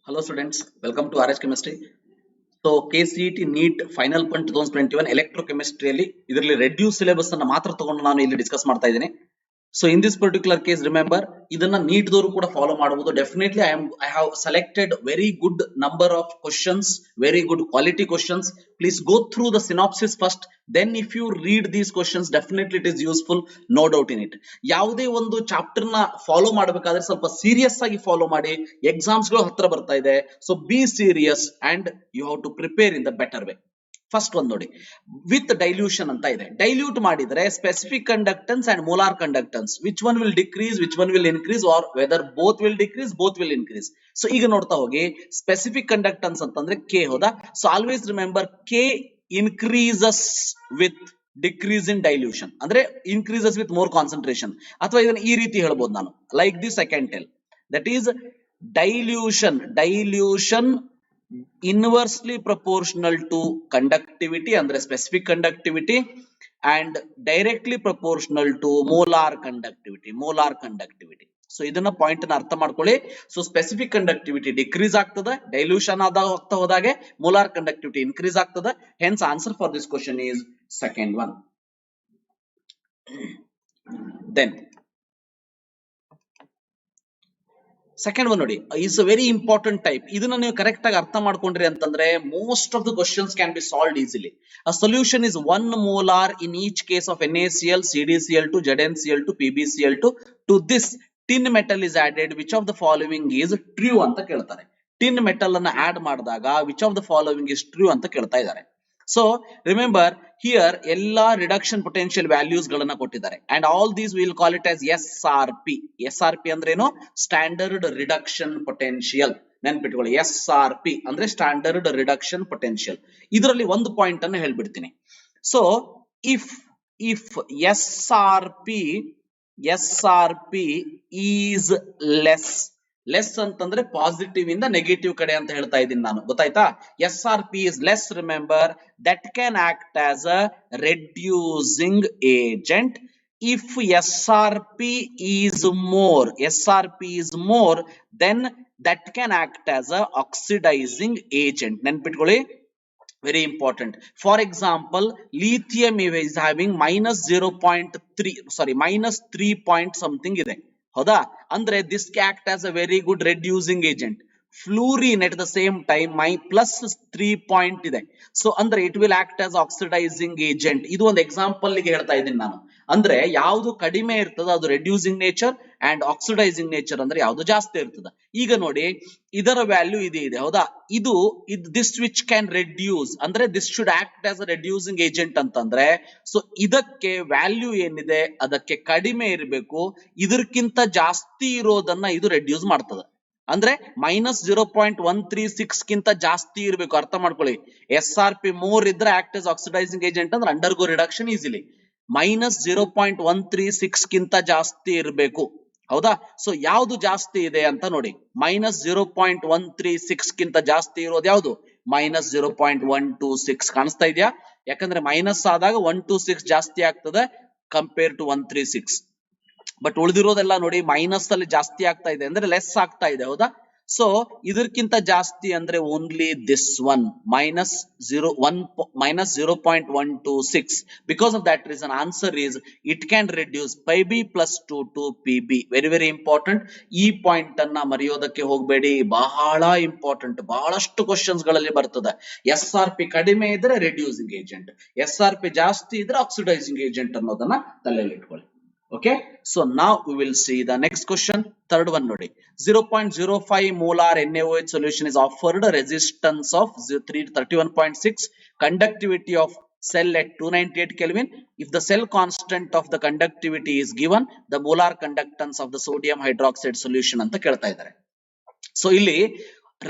Hello students, welcome to RH Chemistry. So KCET NEET Final Fund 2021 Electrochemistry ಅಲ್ಲಿ ಇದರಲ್ಲಿ reduce syllabus ಅನ್ನ ಮಾತ್ರ ತಗೊಂಡು ನಾನು ಇಲ್ಲಿ ಡಿಸ್ಕಸ್ ಮಾಡ್ತಾ ಇದ್ದೀನಿ. So in this particular case, remember ಇದನ್ನ ನೀಟ್ ದವರು ಕೂಡ ಫಾಲೋ ಮಾಡಬಹುದು. Definitely I have selected very good number of questions, very good quality questions. Please go through the synopsis first. Then if you read these questions, definitely it is useful, no doubt in it. ಯಾವುದೇ ಒಂದು chapter ನ follow ಮಾಡಬೇಕಾದ್ರೆ ಸ್ವಲ್ಪ serious ಆಗಿ follow ಮಾಡಿ. Exams ಗಳು ಹತ್ರ ಬರ್ತಾ ಇದೆ. So be serious and you have to prepare in the better way. First ಒಂದು ನೋಡಿ, ವಿತ್ ಡೈಲ್ಯೂಷನ್ ಅಂತ ಇದೆ. ಡೈಲ್ಯೂಟ್ ಮಾಡಿದ್ರೆ specific conductance and molar conductance which one will decrease, which one will increase, or whether both will decrease, both will increase. So ಈಗ ನೋಡ್ತಾ ಹೋಗಿ, specific conductance ಅಂತಂದ್ರೆ K, ಹೌದಾ? So always remember K increases with decrease in dilution, ಅಂದ್ರೆ increases with more concentration. ಅಥವಾ ಇದನ್ನ ಈ ರೀತಿ ಹೇಳ್ಬೋದು ನಾನು, like this I can tell, that is dilution inversely proportional to conductivity andre specific conductivity and directly proportional to molar conductivity. So ಇದನ್ನ point ಅನ್ನು ಅರ್ಥ ಮಾಡ್ಕೊಳ್ಳಿ. ಸೊ ಸ್ಪೆಸಿಫಿಕ್ ಕಂಡಕ್ಟಿವಿಟಿ ಡಿಕ್ರೀಸ್ ಆಗ್ತದೆ, ಡೈಲ್ಯೂಷನ್ ಆದಾಗ ಹೋಗ್ತಾ ಹೋದಾಗೆ ಮೋಲಾರ್ ಕಂಡಕ್ಟಿವಿಟಿ ಇನ್ಕ್ರೀಸ್ ಆಗ್ತದೆ. Hence answer for this question is second one. Then second one ನೋಡಿ, is a very important type. ಇದನ್ನ ನೀವು ಕರೆಕ್ಟ್ ಆಗಿ ಅರ್ಥ ಮಾಡ್ಕೊಂಡ್ರಿ ಅಂತಂದ್ರೆ most of the questions can be solved easily. A solution is 1 molar in each case of NaCl, CdCl2, ZnCl2, PbCl2. To this tin metal is added, which of the following is true ಅಂತ ಕೇಳ್ತಾರೆ. Tin metal ಅನ್ನ add ಮಾಡಿದಾಗ which of the following is true ಅಂತ ಕೇಳ್ತಾ ಇದ್ದಾರೆ. So remember here ಎಲ್ಲಾ reduction potential values ಗಳನ್ನ ಕೊಟ್ಟಿದ್ದಾರೆ and all these will call it as SRP. SRP ಅಂದ್ರೆ ಏನು? Standard reduction potential. ನೆನ್ಪಿಟ್ಕೊಳ್ಳಿ, SRP ಅಂದ್ರೆ ಸ್ಟ್ಯಾಂಡರ್ಡ್ ರಿಡಕ್ಷನ್ ಪೊಟೆನ್ಶಿಯಲ್. ಇದರಲ್ಲಿ ಒಂದು ಪಾಯಿಂಟ್ ಅನ್ನು ಹೇಳ್ಬಿಡ್ತೀನಿ. So if SRP is less ಅಂತಂದ್ರೆ ಪಾಸಿಟಿವ್ ಇಂದ ನೆಗೆಟಿವ್ ಕಡೆ ಅಂತ ಹೇಳ್ತಾ ಇದ್ದೀನಿ ನಾನು, ಗೊತ್ತಾಯ್ತಾ? SRP is less, remember, that can act as a reducing agent. If SRP is more, then that can act as a oxidizing agent. ನೆನ್ಪಿಟ್ಕೊಳ್ಳಿ, very important. For example, lithium is having minus 3 point something ಇದೆ, ಹೌದಾ? ಅಂದ್ರೆ this can act as a very good reducing agent. Fluorine at the same time plus 3 point ಇದೆ. So ಅಂದ್ರೆ it will act as oxidizing agent. ಇದು ಒಂದು example ಗೆ ಹೇಳ್ತಾ ಇದ್ದೀನಿ ನಾನು. ಅಂದ್ರೆ ಯಾವುದು ಕಡಿಮೆ ಇರ್ತದ ಅದು reducing nature and oxidising nature ಅಂದ್ರೆ ಯಾವುದು ಜಾಸ್ತಿ ಇರ್ತದ. ಈಗ ನೋಡಿ, ಇದರ ವ್ಯಾಲ್ಯೂ ಇದೆ, ಹೌದಾ? ಇದು ದಿಸ್ ವಿಚ್ ಕ್ಯಾನ್ ರೆಡ್ಯೂಸ್ ಅಂದ್ರೆ this should act as a reducing agent ಅಂತಂದ್ರೆ, ಸೊ ಇದಕ್ಕೆ ವ್ಯಾಲ್ಯೂ ಏನಿದೆ ಅದಕ್ಕೆ ಕಡಿಮೆ ಇರಬೇಕು, ಇದಕ್ಕಿಂತ ಜಾಸ್ತಿ ಇರೋದನ್ನ ಇದು ರೆಡ್ಯೂಸ್ ಮಾಡ್ತದೆ. ಅಂದ್ರೆ -0.136 ಗಿಂತ ಜಾಸ್ತಿ ಇರಬೇಕು, ಅರ್ಥ ಮಾಡ್ಕೊಳ್ಳಿ. SRP ಮೋರ್ ಇದ್ರೆ ಆಕ್ಟ್ ಆಸ್ ಆಕ್ಸಿಡೈಸಿಂಗ್ ಏಜೆಂಟ್ ಅಂದ್ರೆ ಅಂಡರ್ಗೋ ರಿಡಕ್ಷನ್ ಈಸಿಲಿ. -0.136 ಗಿಂತ ಜಾಸ್ತಿ ಇರಬೇಕು, ಹೌದಾ? ಸೊ ಯಾವ್ದು ಜಾಸ್ತಿ ಇದೆ ಅಂತ ನೋಡಿ. -0.136 ಗಿಂತ ಜಾಸ್ತಿ ಇರೋದು ಯಾವುದು? -0.126 ಕಾಣಿಸ್ತಾ ಇದೆಯಾ? ಯಾಕಂದ್ರೆ ಮೈನಸ್ ಆದಾಗ 126 ಜಾಸ್ತಿ ಆಗ್ತದೆ ಕಂಪೇರ್ ಟು 136. ಬಟ್ ಉಳಿದಿರೋದೆಲ್ಲ ನೋಡಿ ಮೈನಸ್ ಅಲ್ಲಿ ಜಾಸ್ತಿ ಆಗ್ತಾ ಇದೆ ಅಂದ್ರೆ ಲೆಸ್ ಆಗ್ತಾ ಇದೆ, ಹೌದಾ? ಸೊ ಇದಕ್ಕಿಂತ ಜಾಸ್ತಿ ಅಂದ್ರೆ only this one -0.126. Because of that reason answer is it can reduce Pb plus 2 to Pb. Very very important. ಈ ಪಾಯಿಂಟ್ ಅನ್ನ ಮರೆಯೋದಕ್ಕೆ ಹೋಗಬೇಡಿ, ಬಹಳ ಇಂಪಾರ್ಟೆಂಟ್. ಬಹಳಷ್ಟು ಕ್ವಶನ್ಸ್ ಗಳಲ್ಲಿ ಬರ್ತದೆ. SRP ಕಡಿಮೆ ಇದ್ರೆ ರೆಡ್ಯೂಸಿಂಗ್ ಏಜೆಂಟ್, SRP ಜಾಸ್ತಿ ಇದ್ರೆ ಆಕ್ಸಿಡೈಸಿಂಗ್ ಏಜೆಂಟ್ ಅನ್ನೋದನ್ನ ತಲೆಯಲ್ಲಿ ಇಟ್ಕೊಳ್ಳಿ. Okay, so now we will see the next question. Third one ನೋಡಿ, 0.05 molar NaOH solution is offered, resistance of 31.6, conductivity of cell at 298 Kelvin. If the cell constant of the conductivity is given, the molar conductance of the sodium hydroxide solution ಅಂತ ಕೇಳ್ತಾ ಇದ್ದಾರೆ. So ಇಲ್ಲಿ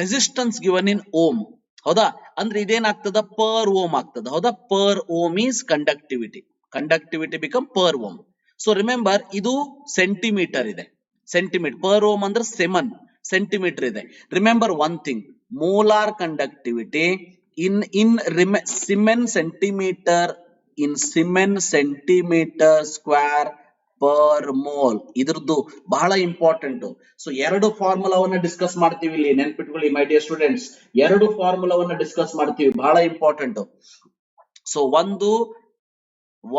resistance given in ohm, ಹೌದಾ? ಅಂದ್ರೆ ಇದೇನಾಗ್ತದ? Per ohm ಆಗ್ತದ, ಹೌದಾ? Per ohm is conductivity become per ohm. So remember, ಇದು centimetre ಇದೆ, ಸೆಂಟಿಮೀಟರ್ ಪರ್ ಓಮ್ ಅಂದ್ರೆ 7 ಸೆಂಟಿಮೀಟರ್ ಇದೆ. Remember one thing, molar conductivity in Siemens centimeter square per mole. ಇದ್ರದ್ದು ಬಹಳ ಇಂಪಾರ್ಟೆಂಟ್. ಸೊ ಎರಡು ಫಾರ್ಮುಲಾವನ್ನ ಡಿಸ್ಕಸ್ ಮಾಡ್ತೀವಿ ಇಲ್ಲಿ, ನೆನ್ಪಿಟ್ಕೊಳ್ಳಿ ಮೈ ಡಿಯರ್ ಸ್ಟೂಡೆಂಟ್ಸ್. ಎರಡು ಫಾರ್ಮುಲಾವನ್ನ ಡಿಸ್ಕಸ್ ಮಾಡ್ತೀವಿ, ಬಹಳ ಇಂಪಾರ್ಟೆಂಟ್. ಸೊ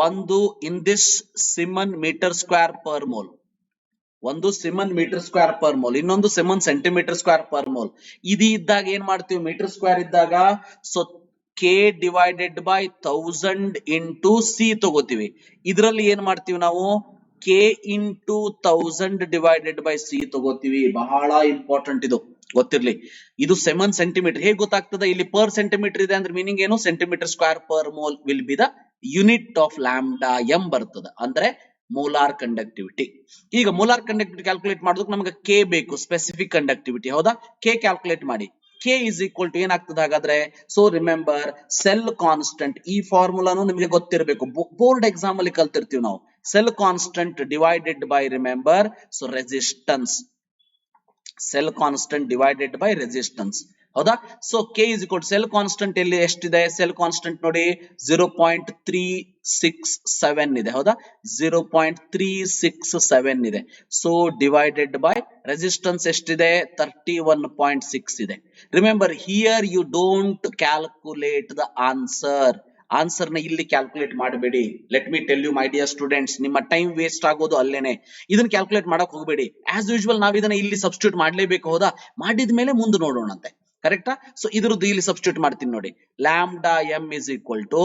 ಒಂದು in this siemens metre square per mole, ಒಂದು siemens metre square per mole, ಇನ್ನೊಂದು siemens centimetre square per mole. ಇದು ಇದ್ದಾಗ ಏನ್ ಮಾಡ್ತೀವಿ, ಮೀಟರ್ ಸ್ಕ್ವೇರ್ ಇದ್ದಾಗ so k divided by 1000 into c ತಗೋತೀವಿ. ಇದರಲ್ಲಿ ಏನ್ ಮಾಡ್ತೀವಿ ನಾವು, k into 1000 divided by c ತಗೋತೀವಿ. ಬಹಳ ಇಂಪಾರ್ಟೆಂಟ್ ಇದು, ಗೊತ್ತಿರ್ಲಿ. ಇದು ಸೆಮನ್ ಸೆಂಟಿಮೀಟರ್. ಹೇಗೆ ಗೊತ್ತಾಗ್ತದೆ, ಇಲ್ಲಿ ಪರ್ ಸೆಂಟಿಮೀಟರ್ ಇದೆ ಅಂದ್ರೆ ಮೀನಿಂಗ್ ಏನು, centimetre square per mole will be the unit of lambda M ಬರ್ತದೆ, ಅಂದ್ರೆ ಮೋಲಾರ್ ಕಂಡಕ್ಟಿವಿಟಿ. ಈಗ ಮೋಲಾರ್ ಕಂಡಕ್ಟಿವಿಟಿ ಕ್ಯಾಲ್ಕುಲೇಟ್ ಮಾಡೋದಕ್ಕೆ ನಮಗೆ ಕೆ ಬೇಕು, ಸ್ಪೆಸಿಫಿಕ್ ಕಂಡಕ್ಟಿವಿಟಿ. ಹೌದಾ, ಕೆ ಕ್ಯಾಲ್ಕುಲೇಟ್ ಮಾಡಿ. ಕೆ ಇಸ್ ಈಕ್ವಲ್ ಟು ಏನಾಗ್ತದೆ ಹಾಗಾದ್ರೆ, ಸೊ ರಿಮೆಂಬರ್ ಸೆಲ್ ಕಾನ್ಸ್ಟೆಂಟ್. ಈ ಫಾರ್ಮುಲಾನು ನಿಮಗೆ ಗೊತ್ತಿರಬೇಕು, ಬೋರ್ಡ್ ಎಕ್ಸಾಮ್ ಅಲ್ಲಿ ಕಲ್ತಿರ್ತೀವಿ ನಾವು. Cell constant divided by, remember, so resistance. Cell constant divided by resistance. ಹೌದಾ, so k is equal to cell constant ಎಲ್ಲಿ ಎಷ್ಟಿದೆ, ಸೆಲ್ ಕಾನ್ಸ್ಟೆಂಟ್ ನೋಡಿ 0.367 ಇದೆ. ಹೌದಾ, 0.367 ಇದೆ. ಸೊ ಡಿವೈಡೆಡ್ ಬೈ ರೆಸಿಸ್ಟೆನ್ಸ್ ಎಷ್ಟಿದೆ, 31.6 ಇದೆ. Remember here you don't calculate the answer. Answer ನ ಇಲ್ಲಿ ಕ್ಯಾಲ್ಕುಲೇಟ್ ಮಾಡಬೇಡಿ. Let me tell you my dear students, ನಿಮ್ಮ ಟೈಮ್ ವೇಸ್ಟ್ ಆಗೋದು ಅಲ್ಲೇನೆ. ಇದನ್ನ ಕ್ಯಾಲ್ಕುಲೇಟ್ ಮಾಡಕ್ ಹೋಗಬೇಡಿ. ಆಸ್ ಯೂಶುವಲ್ ನಾವು ಇದನ್ನ ಇಲ್ಲಿ ಸಬ್ಸ್ಟಿಟ್ಯೂಟ್ ಮಾಡ್ಲೇಬೇಕು. ಹೌದಾ, ಮಾಡಿದ ಮೇಲೆ ಮುಂದೆ ನೋಡೋಣಂತೆ. ಕರೆಕ್ಟಾ? ಸೊ ಇದ್ರದ್ದು ಇಲ್ಲಿ ಸಬ್ಸ್ಟಿಟ್ಯೂಟ್ ಮಾಡ್ತೀನಿ ನೋಡಿ. Lambda M is equal to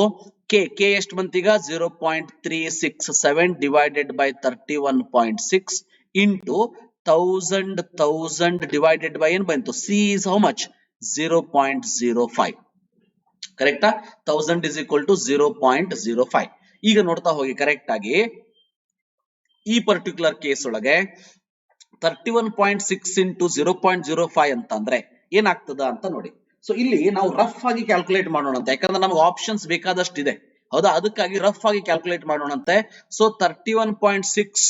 K ಎಷ್ಟು ಬಂತೀಗ, 0.367 divided by 31.6 into 1000 divided by ಏನ್ ಬಂತು, ಸಿ ಇಸ್ ಹೌ ಮಚ್, 0.05. ಕರೆಕ್ಟಾ? 1000 ಇಸ್ ಈಕ್ವಲ್ ಟು 0.05. ಈಗ ನೋಡ್ತಾ ಹೋಗಿ ಕರೆಕ್ಟ್ ಆಗಿ. ಈ ಪರ್ಟಿಕ್ಯುಲರ್ ಕೇಸ್ ಒಳಗೆ 31.6 ಇಂಟು 0.05 ಅಂತಂದ್ರೆ ಏನಾಗ್ತದ ಅಂತ ನೋಡಿ. ಸೊ ಇಲ್ಲಿ ನಾವು ರಫ್ ಆಗಿ ಕ್ಯಾಲ್ಕುಲೇಟ್ ಮಾಡೋಣಂತೆ, ಯಾಕಂದ್ರೆ ನಮ್ಗೆ ಆಪ್ಷನ್ಸ್ ಬೇಕಾದಷ್ಟು ಇದೆ. ಹೌದಾ, ಅದಕ್ಕಾಗಿ ರಫ್ ಆಗಿ ಕ್ಯಾಲ್ಕುಲೇಟ್ ಮಾಡೋಣಂತೆ. ಸೊ 31.6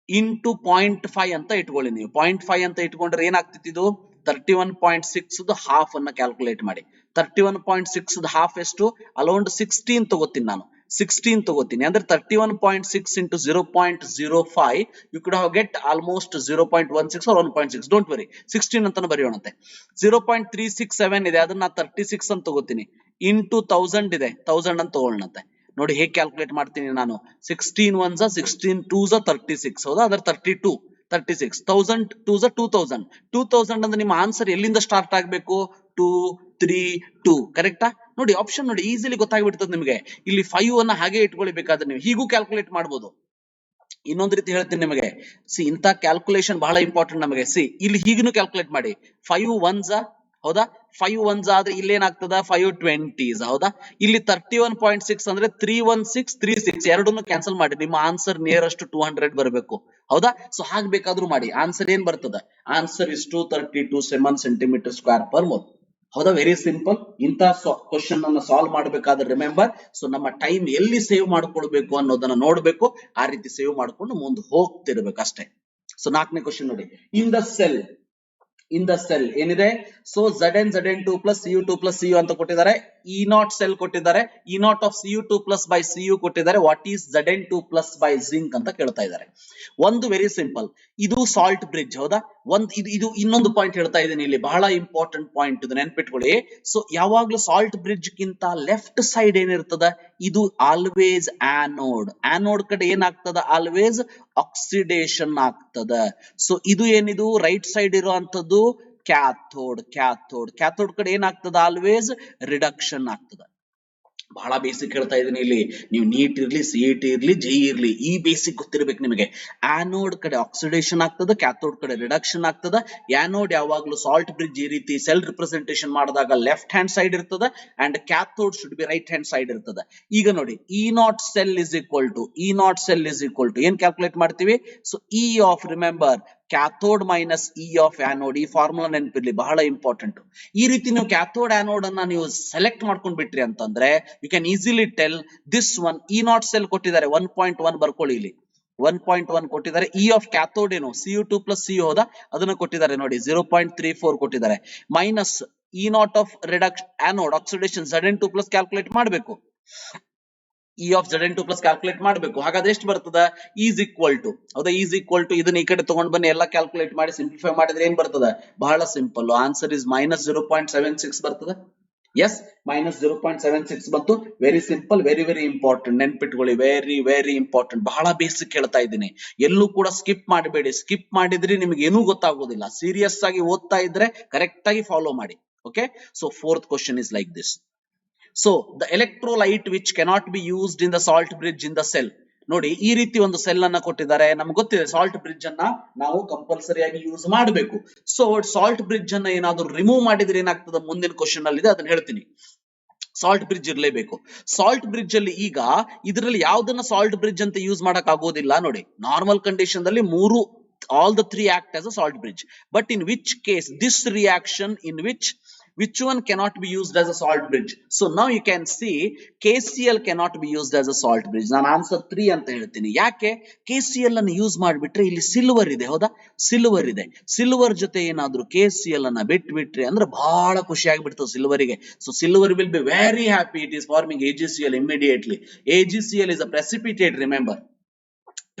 ಇಂಟು 0.5 ಅಂತ ಇಟ್ಕೊಳ್ಳಿ ನೀವು. 0.5 ಅಂತ ಇಟ್ಕೊಂಡ್ರೆ ಏನಾಗ್ತಿತ್ತು, ಇದು 31.6 ಹಾಫ್ ಅನ್ನ ಕ್ಯಾಲ್ಕುಲೇಟ್ ಮಾಡಿ. 31.6 ಹಾಫ್ ಎಷ್ಟು, ಅಲೌಂಡ್ 16 ತಗೋತೀನಿ ನಾನು. 16 ತಗೋತೀನಿ ಅಂದ್ರೆ 31.6 ಇಂಟು 0.05 you could have get almost 0.16 or 1.6. Don't worry, 16 ಅಂತಾನು ಬರೆಯೋಣಂತೆ. 0.367 ಇದೆ, ಅದನ್ನ 36 ಅಂತ ತಗೋತೀನಿ. ಇಂಟು 1000 ಇದೆ, 1000 ಅಂತ ತಗೊಳ್ಳಂತೆ. ನೋಡಿ ಹೇಗೆ ಕ್ಯಾಲ್ಕುಲೇಟ್ ಮಾಡ್ತೀನಿ ನಾನು. 16 1s 16 2s 36. ಹೌದಾ, ಅದರ 32 36. 1000 2s 2000. 2000 ಅಂದ್ರೆ ನಿಮ್ಮ ಆನ್ಸರ್ ಎಲ್ಲಿಂದ ಸ್ಟಾರ್ಟ್ ಆಗ್ಬೇಕು, 2 3 2. ಕರೆಕ್ಟಾ? ನೋಡಿ ಆಪ್ಷನ್ ನೋಡಿ, ಈಸಿಲಿ ಗೊತ್ತಾಗ್ಬಿಡ್ತದೆ ನಿಮಗೆ. ಇಲ್ಲಿ 5 ಅನ್ನ ಹಾಗೆ ಇಟ್ಕೊಳ್ಬೇಕಾದ್ರೆ ನೀವು ಹೀಗೂ ಕ್ಯಾಲ್ಕುಲೇಟ್ ಮಾಡಬಹುದು. ಇನ್ನೊಂದು ರೀತಿ ಹೇಳ್ತೀನಿ ನಿಮಗೆ, ಸಿ ಇಂತ ಕ್ಯಾಲ್ಕುಲೇಷನ್ ಬಹಳ ಇಂಪಾರ್ಟೆಂಟ್ ನಮಗೆ. ಸಿ ಇಲ್ಲಿ ಹೀಗೂ ಕ್ಯಾಲ್ಕುಲೇಟ್ ಮಾಡಿ. 5 1s, ಹೌದಾ, 5 1s ಆದ್ರೆ ಇಲ್ಲೇನಾಗ್ತದ, 5 20s. ಹೌದಾ, ಇಲ್ಲಿ 31.6 ಅಂದ್ರೆ 316 36 ಎರಡನ್ನು ಕ್ಯಾನ್ಸಲ್ ಮಾಡಿ. ನಿಮ್ಮ ಆನ್ಸರ್ ನಿಯರೆಸ್ಟ್ 200 ಬರಬೇಕು. ಹೌದಾ, ಸೊ ಹಾಗೆ ಬೇಕಾದ್ರೂ ಮಾಡಿ. ಆನ್ಸರ್ ಏನ್ ಬರ್ತದ, answer is 232 centimetre square per mole. ಹೌದಾ, ವೆರಿ ಸಿಂಪಲ್. ಇಂಥ ಕ್ವಶನ್ ಅನ್ನ ಸಾಲ್ವ್ ಮಾಡಬೇಕಾದ್ರೆ ರಿಮೆಂಬರ್, ಸೊ ನಮ್ಮ ಟೈಮ್ ಎಲ್ಲಿ ಸೇವ್ ಮಾಡ್ಕೊಳ್ಬೇಕು ಅನ್ನೋದನ್ನ ನೋಡ್ಬೇಕು. ಆ ರೀತಿ ಸೇವ್ ಮಾಡ್ಕೊಂಡು ಮುಂದೆ ಹೋಗ್ತಿರ್ಬೇಕು ಅಷ್ಟೇ. ಸೊ 4ನೇ ಕ್ವಶನ್ ನೋಡಿ. ಇನ್ ದ ಸೆಲ್ ಏನಿದೆ, so Zn2 plus Cu2 plus Cu ಅಂತ ಕೊಟ್ಟಿದ್ದಾರೆ. E0 ಸೆಲ್ ಕೊಟ್ಟಿದ್ದಾರೆ. E0 of Cu2 plus by Cu ಕೊಟ್ಟಿದ್ದಾರೆ. What is Zn2 plus by zinc ಅಂತ ಕೇಳ್ತಾ ಇದ್ದಾರೆ. ಒಂದು ವೆರಿ ಸಿಂಪಲ್, ಇದು ಸಾಲ್ಟ್ ಬ್ರಿಡ್ಜ್. ಹೌದಾ, ಇದು ಇನ್ನೊಂದು ಪಾಯಿಂಟ್ ಹೇಳ್ತಾ ಇದ್ದೀನಿ ಇಲ್ಲಿ, ಬಹಳ ಇಂಪಾರ್ಟೆಂಟ್ ಪಾಯಿಂಟ್ ಇದು, ನೆನ್ಪಿಟ್ಕೊಳ್ಳಿ. ಸೊ ಯಾವಾಗ್ಲೂ ಸಾಲ್ಟ್ ಬ್ರಿಡ್ಜ್ ಗಿಂತ ಲೆಫ್ಟ್ ಸೈಡ್ ಏನಿರ್ತದ, ಇದು ಆಲ್ವೇಸ್ ಆನೋಡ್. ಆನೋಡ್ ಕಡೆ ಏನಾಗ್ತದ, ಆಲ್ವೇಸ್ ಆಕ್ಸಿಡೇಷನ್ ಆಗ್ತದ. ಸೊ ಇದು ಏನಿದು ರೈಟ್ ಸೈಡ್ ಇರುವಂತದ್ದು ಕ್ಯಾಥೋಡ್ ಕಡೆ ಏನಾಗ್ತದ, ಆಲ್ವೇಸ್ ರಿಡಕ್ಷನ್ ಆಗ್ತದ. ಬಹಳ ಬೇಸಿಕ್ ಹೇಳ್ತಾ ಇದೀನಿ ಇಲ್ಲಿ. ನೀವು ನೀಟ್ ಇರ್ಲಿ, CET ಇರ್ಲಿ, JEE ಇರ್ಲಿ, ಈ ಬೇಸಿಕ್ ಗೊತ್ತಿರ್ಬೇಕು ನಿಮಗೆ. ಆನೋಡ್ ಕಡೆ ಆಕ್ಸಿಡೇಷನ್ ಆಗ್ತದ, ಕ್ಯಾಥೋಡ್ ಕಡೆ ರಿಡಕ್ಷನ್ ಆಗ್ತದ. ಆನೋಡ್ ಯಾವಾಗ್ಲೂ ಸಾಲ್ಟ್ ಬ್ರಿಡ್ಜ್ ಈ ರೀತಿ ಸೆಲ್ ರಿಪ್ರೆಸೆಂಟೇಷನ್ ಮಾಡಿದಾಗ ಲೆಫ್ಟ್ ಹ್ಯಾಂಡ್ ಸೈಡ್ ಇರ್ತದ, and cathode should be right hand side ಇರ್ತದ. ಈಗ ನೋಡಿ, E0 cell is equal to ಏನ್ ಕ್ಯಾಲ್ಕುಲೇಟ್ ಮಾಡ್ತೀವಿ, so E of, remember, cathode minus E of anode. ಈ ಫಾರ್ಮುಲಾ ನೆನಪಿರ್ಲಿ, ಬಹಳ ಇಂಪಾರ್ಟೆಂಟ್. ಈ ರೀತಿ ನೀವು ಕ್ಯಾಥೋಡ್ ಆನೋಡ್ ಅನ್ನ ನೀವು ಸೆಲೆಕ್ಟ್ ಮಾಡ್ಕೊಂಡ್ ಬಿಟ್ರಿ ಅಂತಂದ್ರೆ you can easily tell this one. E0 cell ಕೊಟ್ಟಿದ್ದಾರೆ, 1.1 ಬರ್ಕೊಳ್ಳಿ ಇಲ್ಲಿ. 1.1 ಕೊಟ್ಟಿದ್ದಾರೆ. E ಆಫ್ ಕ್ಯಾಥೋಡ್ ಏನು, Cu2 ಪ್ಲಸ್ Cu. ಹೌದಾ, ಅದನ್ನ ಕೊಟ್ಟಿದ್ದಾರೆ ನೋಡಿ, 0.34 ಕೊಟ್ಟಿದ್ದಾರೆ. Minus E0 of reduction anode oxidation Zn2 plus calculate ಮಾಡಬೇಕು. E of Z N two plus calculate ಮಾಡಬೇಕು. ಹಾಗಾದ್ರೆ ಎಷ್ಟು ಬರ್ತದ? ಈಸ್ ಈಕ್ವಲ್ ಟು, ಹೌದಾ, ಈಸ್ ಈಕ್ವಲ್ ಟು ಇದನ್ನ ಈ ಕಡೆ ತಗೊಂಡ್ ಬನ್ನಿ, ಎಲ್ಲ ಕ್ಯಾಲ್ಕುಲೇಟ್ ಮಾಡಿ ಸಿಂಪ್ಲಿಫೈ ಮಾಡಿದ್ರೆ ಏನ್ ಬರ್ತದ? ಬಹಳ ಸಿಂಪಲ್, ಆನ್ಸರ್ ಇಸ್ -0.76 ಬರ್ತದೆ. ಎಸ್, -0.76 ಬಂತು. Very simple, very very important, ನೆನ್ಪಿಟ್ಕೊಳ್ಳಿ, ವೆರಿ ವೆರಿ ಇಂಪಾರ್ಟೆಂಟ್, ಬಹಳ ಬೇಸಿಕ್ ಹೇಳ್ತಾ ಇದ್ದೀನಿ. ಎಲ್ಲೂ ಕೂಡ ಸ್ಕಿಪ್ ಮಾಡಬೇಡಿ. ಸ್ಕಿಪ್ ಮಾಡಿದ್ರೆ ನಿಮ್ಗೆ ಏನೂ ಗೊತ್ತಾಗೋದಿಲ್ಲ. ಸೀರಿಯಸ್ ಆಗಿ ಓದ್ತಾ ಇದ್ರೆ ಕರೆಕ್ಟ್ ಆಗಿ ಫಾಲೋ ಮಾಡಿ. Okay, so fourth question is like this. So the electrolyte which cannot be used in the salt bridge in the cell. ನೋಡಿ, ಈ ರೀತಿ ಒಂದು ಸೆಲ್ ಅನ್ನ ಕೊಟ್ಟಿದ್ದಾರೆ. ನಮ್ಗೆ ಗೊತ್ತಿದೆ ಸಾಲ್ಟ್ ಬ್ರಿಡ್ಜ್ ಅನ್ನ ನಾವು ಕಂಪಲ್ಸರಿ ಆಗಿ ಯೂಸ್ ಮಾಡಬೇಕು. ಸೊ ಸಾಲ್ಟ್ ಬ್ರಿಡ್ಜ್ ಅನ್ನ ಏನಾದ್ರು ರಿಮೂವ್ ಮಾಡಿದ್ರೆ ಏನಾಗ್ತದೆ? ಮುಂದಿನ ಕ್ವಶನ್ ಅಲ್ಲಿ ಇದೆ, ಅದನ್ನ ಹೇಳ್ತೀನಿ. ಸಾಲ್ಟ್ ಬ್ರಿಡ್ಜ್ ಇರಲೇಬೇಕು. ಸಾಲ್ಟ್ ಬ್ರಿಡ್ಜ್ ಅಲ್ಲಿ ಈಗ ಇದರಲ್ಲಿ ಯಾವ್ದನ್ನ ಸಾಲ್ಟ್ ಬ್ರಿಡ್ಜ್ ಅಂತ ಯೂಸ್ ಮಾಡಕ್ ಆಗೋದಿಲ್ಲ. ನೋಡಿ, ನಾರ್ಮಲ್ ಕಂಡೀಷನ್ ಅಲ್ಲಿ ಮೂರು, all the three act as a salt bridge, but in which case this reaction in which one cannot be used as a salt bridge? So now you can see KCl cannot be used as a salt bridge. ನಾನು answer 3 ಅಂತ ಹೇಳ್ತೀನಿ. ಯಾಕೆ? KCl ಅನ್ನು use ಮಾಡಿಬಿಟ್ರೆ ಇಲ್ಲಿ silver ಇದೆ, ಹೌದಾ, silver ಇದೆ. ಸಿಲ್ವರ್ ಜೊತೆ ಏನಾದ್ರು KCl ಅನ್ನ ಬಿಟ್ಬಿಟ್ರೆ ಅಂದ್ರೆ ಬಹಳ ಖುಷಿ ಆಗಿಬಿಡ್ತದೆ ಸಿಲ್ವರಿಗೆ. So silver will be very happy, it is forming AgCl immediately. AgCl is a precipitate, remember.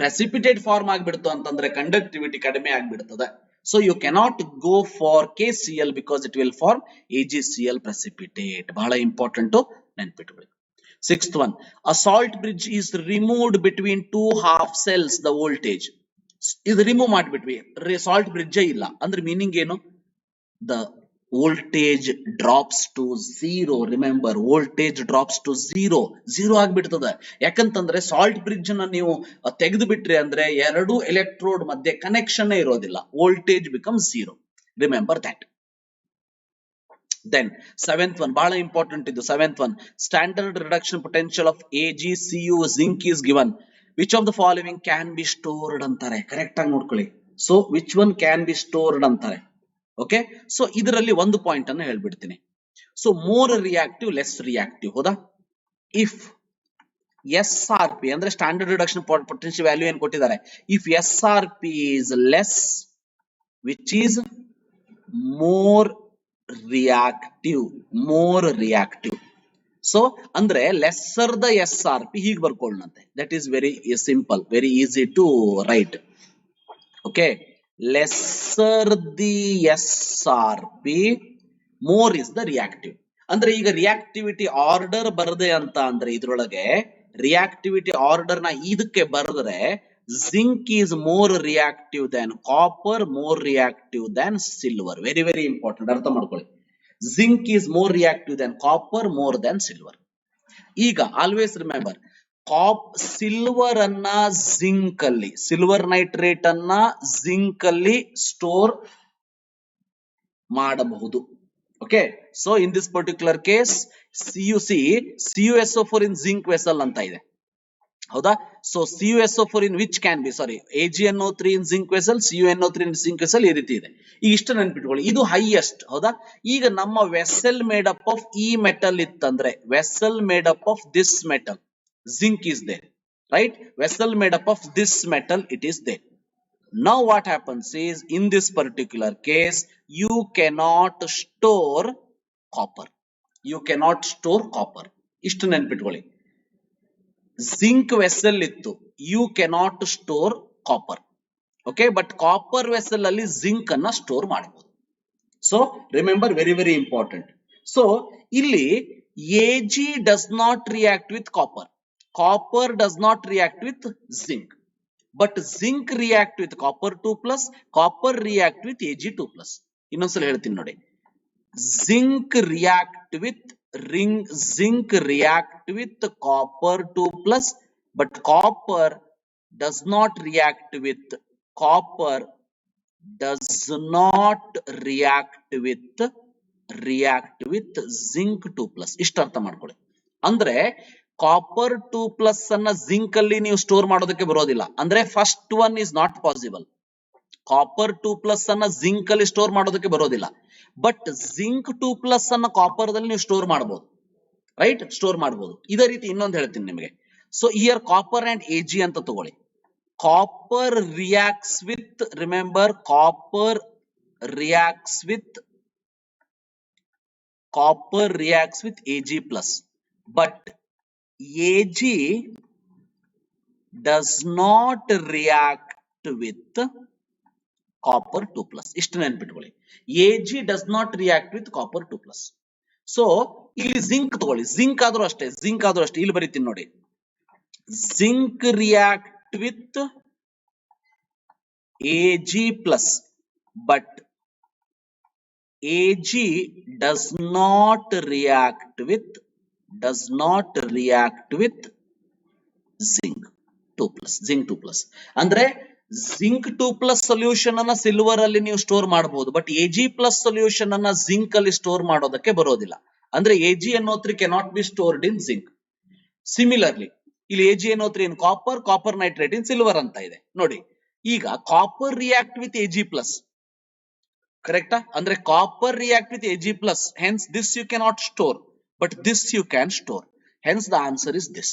Precipitate form ಆಗ್ಬಿಡ್ತು ಅಂತಂದ್ರೆ ಕಂಡಕ್ಟಿವಿಟಿ ಕಡಿಮೆ ಆಗ್ಬಿಡ್ತದೆ. So you cannot go for KCl because it will form AgCl precipitate. ಬಹಳ important, ನೆನ್ಪಿಟ್ಕೊಳ್ಳಿ. Sixth one, a salt bridge is removed between two half cells the voltage. ಇದು remove ಮಾಡ್ಬಿಟ್ವಿ, salt bridge ಇಲ್ಲ ಅಂದ್ರೆ ಮೀನಿಂಗ್ ಏನು? The voltage drops to zero. Remember, voltage drops to zero ಆಗ್ಬಿಡ್ತದೆ. ಯಾಕಂತಂದ್ರೆ salt bridge ನ ನೀವು ತೆಗೆದು ಬಿಟ್ರಿ ಅಂದ್ರೆ ಎರಡು ಎಲೆಕ್ಟ್ರೋಡ್ ಮಧ್ಯೆ ಕನೆಕ್ಷನ್ ಇರೋದಿಲ್ಲ. Voltage become zero. Remember that. Then seventh one, ಬಹಳ ಇಂಪಾರ್ಟೆಂಟ್ ಇದು. Seventh one, standard reduction potential of AgCu zinc is given. Which of the following can be stored ಅಂತಾರೆ. ಕರೆಕ್ಟ್ ಆಗಿ ನೋಡ್ಕೊಳ್ಳಿ. So which one can be stored ಅಂತಾರೆ. Okay, so ಇದರಲ್ಲಿ ಒಂದು point ಅನ್ನು ಹೇಳ್ಬಿಡ್ತೀನಿ. So more reactive, less reactive, ಹೌದಾ? If SRP ಅಂದ್ರೆ ಸ್ಟ್ಯಾಂಡರ್ಡ್ ರಿಡಕ್ಷನ್ ಪೊಟೆನ್ಶಿಯಲ್ ವ್ಯಾಲ್ಯೂ ಏನ್ ಕೊಟ್ಟಿದ್ದಾರೆ? If SRP is less, which is more reactive, more reactive. So ಅಂದ್ರೆ ಲೆಸ್ಸರ್ ದ SRP ಹೀಗೆ ಬರ್ಕೊಳ್ಳಂತೆ. That is very simple, very easy to write. Okay, lesser the SRP, more is the reactive. ಅಂದ್ರೆ ಈಗ reactivity order ಬರದೆ ಅಂತ ಅಂದ್ರೆ ಇದ್ರೊಳಗೆ reactivity order ನ ಇದಕ್ಕೆ ಬರೆದ್ರೆ zinc is more reactive than copper, more reactive than silver. Very very important, ಅರ್ಥ ಮಾಡ್ಕೊಳ್ಳಿ. Zinc is more reactive than copper, more than silver. ಈಗ ಆಲ್ವೇಸ್ ರಿಮೆಂಬರ್, ಸಿಲ್ವರ್ ಅನ್ನ ಜಿಂಕ್ ಅಲ್ಲಿ, ಸಿಲ್ವರ್ ನೈಟ್ರೇಟ್ ಅನ್ನ ಜಿಂಕ್ ಅಲ್ಲಿ ಸ್ಟೋರ್ ಮಾಡಬಹುದು. Okay, so in this particular case CuSO4 in zinc vessel ಅಂತ ಇದೆ, ಹೌದಾ? So CuSO4 in which can be, sorry, AgNO3 in zinc vessel, CuNO3 in zinc vessel, ಈ ರೀತಿ ಇದೆ. ಈಗ ಇಷ್ಟು ನೆನ್ಪಿಟ್ಕೊಳ್ಳಿ, ಇದು ಹೈಯೆಸ್ಟ್, ಹೌದಾ? ಈಗ ನಮ್ಮ ವೆಸಲ್ ಮೇಡ್ ಅಪ್ ಆಫ್ ಈ ಮೆಟಲ್ ಇತ್ತಂದ್ರೆ, vessel made up of this metal, zinc is there, right? Vessel made up of this metal, it is there. Now what happens is, in this particular case, you cannot store copper. You cannot store copper. Ishtu ನೆನ್ಪಿಟ್ಕೊಳ್ಳಿ. Zinc vessel ittu, you cannot store copper. Okay, but copper vessel ಅಲ್ಲಿ zinc ಅನ್ನ store ಮಾಡಬಹುದು. So remember, very very important. So ಇಲ್ಲಿ Ag does not react with copper. Copper does not react with zinc, but zinc react with copper 2 plus, copper react with Ag2 plus. ಇನ್ನೊಂದ್ಸಲ ಹೇಳ್ತೀನಿ ನೋಡಿ, zinc react with copper 2 plus, but copper does not react with zinc 2 plus. ಇಷ್ಟ ಅರ್ಥ ಮಾಡ್ಕೊಳ್ಳಿ. ಅಂದ್ರೆ copper 2 plus ಅನ್ನ zinc ಅಲ್ಲಿ ನೀವು ಸ್ಟೋರ್ ಮಾಡೋದಕ್ಕೆ ಬರೋದಿಲ್ಲ. ಅಂದ್ರೆ first one is not possible. Copper 2 plus ಅನ್ನ ಜಿಂಕ್ ಅಲ್ಲಿ ಸ್ಟೋರ್ ಮಾಡೋದಕ್ಕೆ ಬರೋದಿಲ್ಲ. ಬಟ್ ಜಿಂಕ್ 2 ಪ್ಲಸ್ ಅನ್ನ ಕಾಪರ್ ದಲ್ಲಿ ನೀವು ಸ್ಟೋರ್ ಮಾಡಬಹುದು, ರೈಟ್? ಸ್ಟೋರ್ ಮಾಡಬಹುದು. ಇದೇ ರೀತಿ ಇನ್ನೊಂದು ಹೇಳ್ತೀನಿ ನಿಮಗೆ. So here copper and Ag ಅಂತ ತಗೊಳ್ಳಿ. Copper reacts with, remember, copper reacts with Ag plus, but Ag does not react with copper 2+. ಇಷ್ಟು ನೆನ್ಪಿಟ್ಕೊಳ್ಳಿ. Ag does not react with copper 2+. So ಇಲ್ಲಿ ಜಿಂಕ್ ತಗೊಳ್ಳಿ, ಜಿಂಕ್ ಆದ್ರೂ ಅಷ್ಟೇ, ಇಲ್ಲಿ ಬರೀತೀನಿ ನೋಡಿ. Zinc react with Ag plus, but Ag does not react with zinc 2+. ಅಂದ್ರೆ zinc 2+ ಸೊಲ್ಯೂಷನ್ ಅನ್ನ ಸಿಲ್ವರ್ ಅಲ್ಲಿ ನೀವು ಸ್ಟೋರ್ ಮಾಡಬಹುದು, ಬಟ್ Ag+ ಸೊಲ್ಯೂಷನ್ ಅನ್ನ ಜಿಂಕ್ ಅಲ್ಲಿ ಸ್ಟೋರ್ ಮಾಡೋದಕ್ಕೆ ಬರೋದಿಲ್ಲ. ಅಂದ್ರೆ AgNO3 cannot be stored in zinc. Similarly ಇಲ್ಲಿ AgNO3 in copper nitrate in silver ಅಂತ ಇದೆ ನೋಡಿ. ಈಗ ಕಾಪರ್ ರಿಯಾಕ್ಟ್ ವಿತ್ Ag+, ಕರೆಕ್ಟಾ? ಅಂದ್ರೆ copper react with Ag+, hence this you cannot store, but this you can store, hence the answer is this.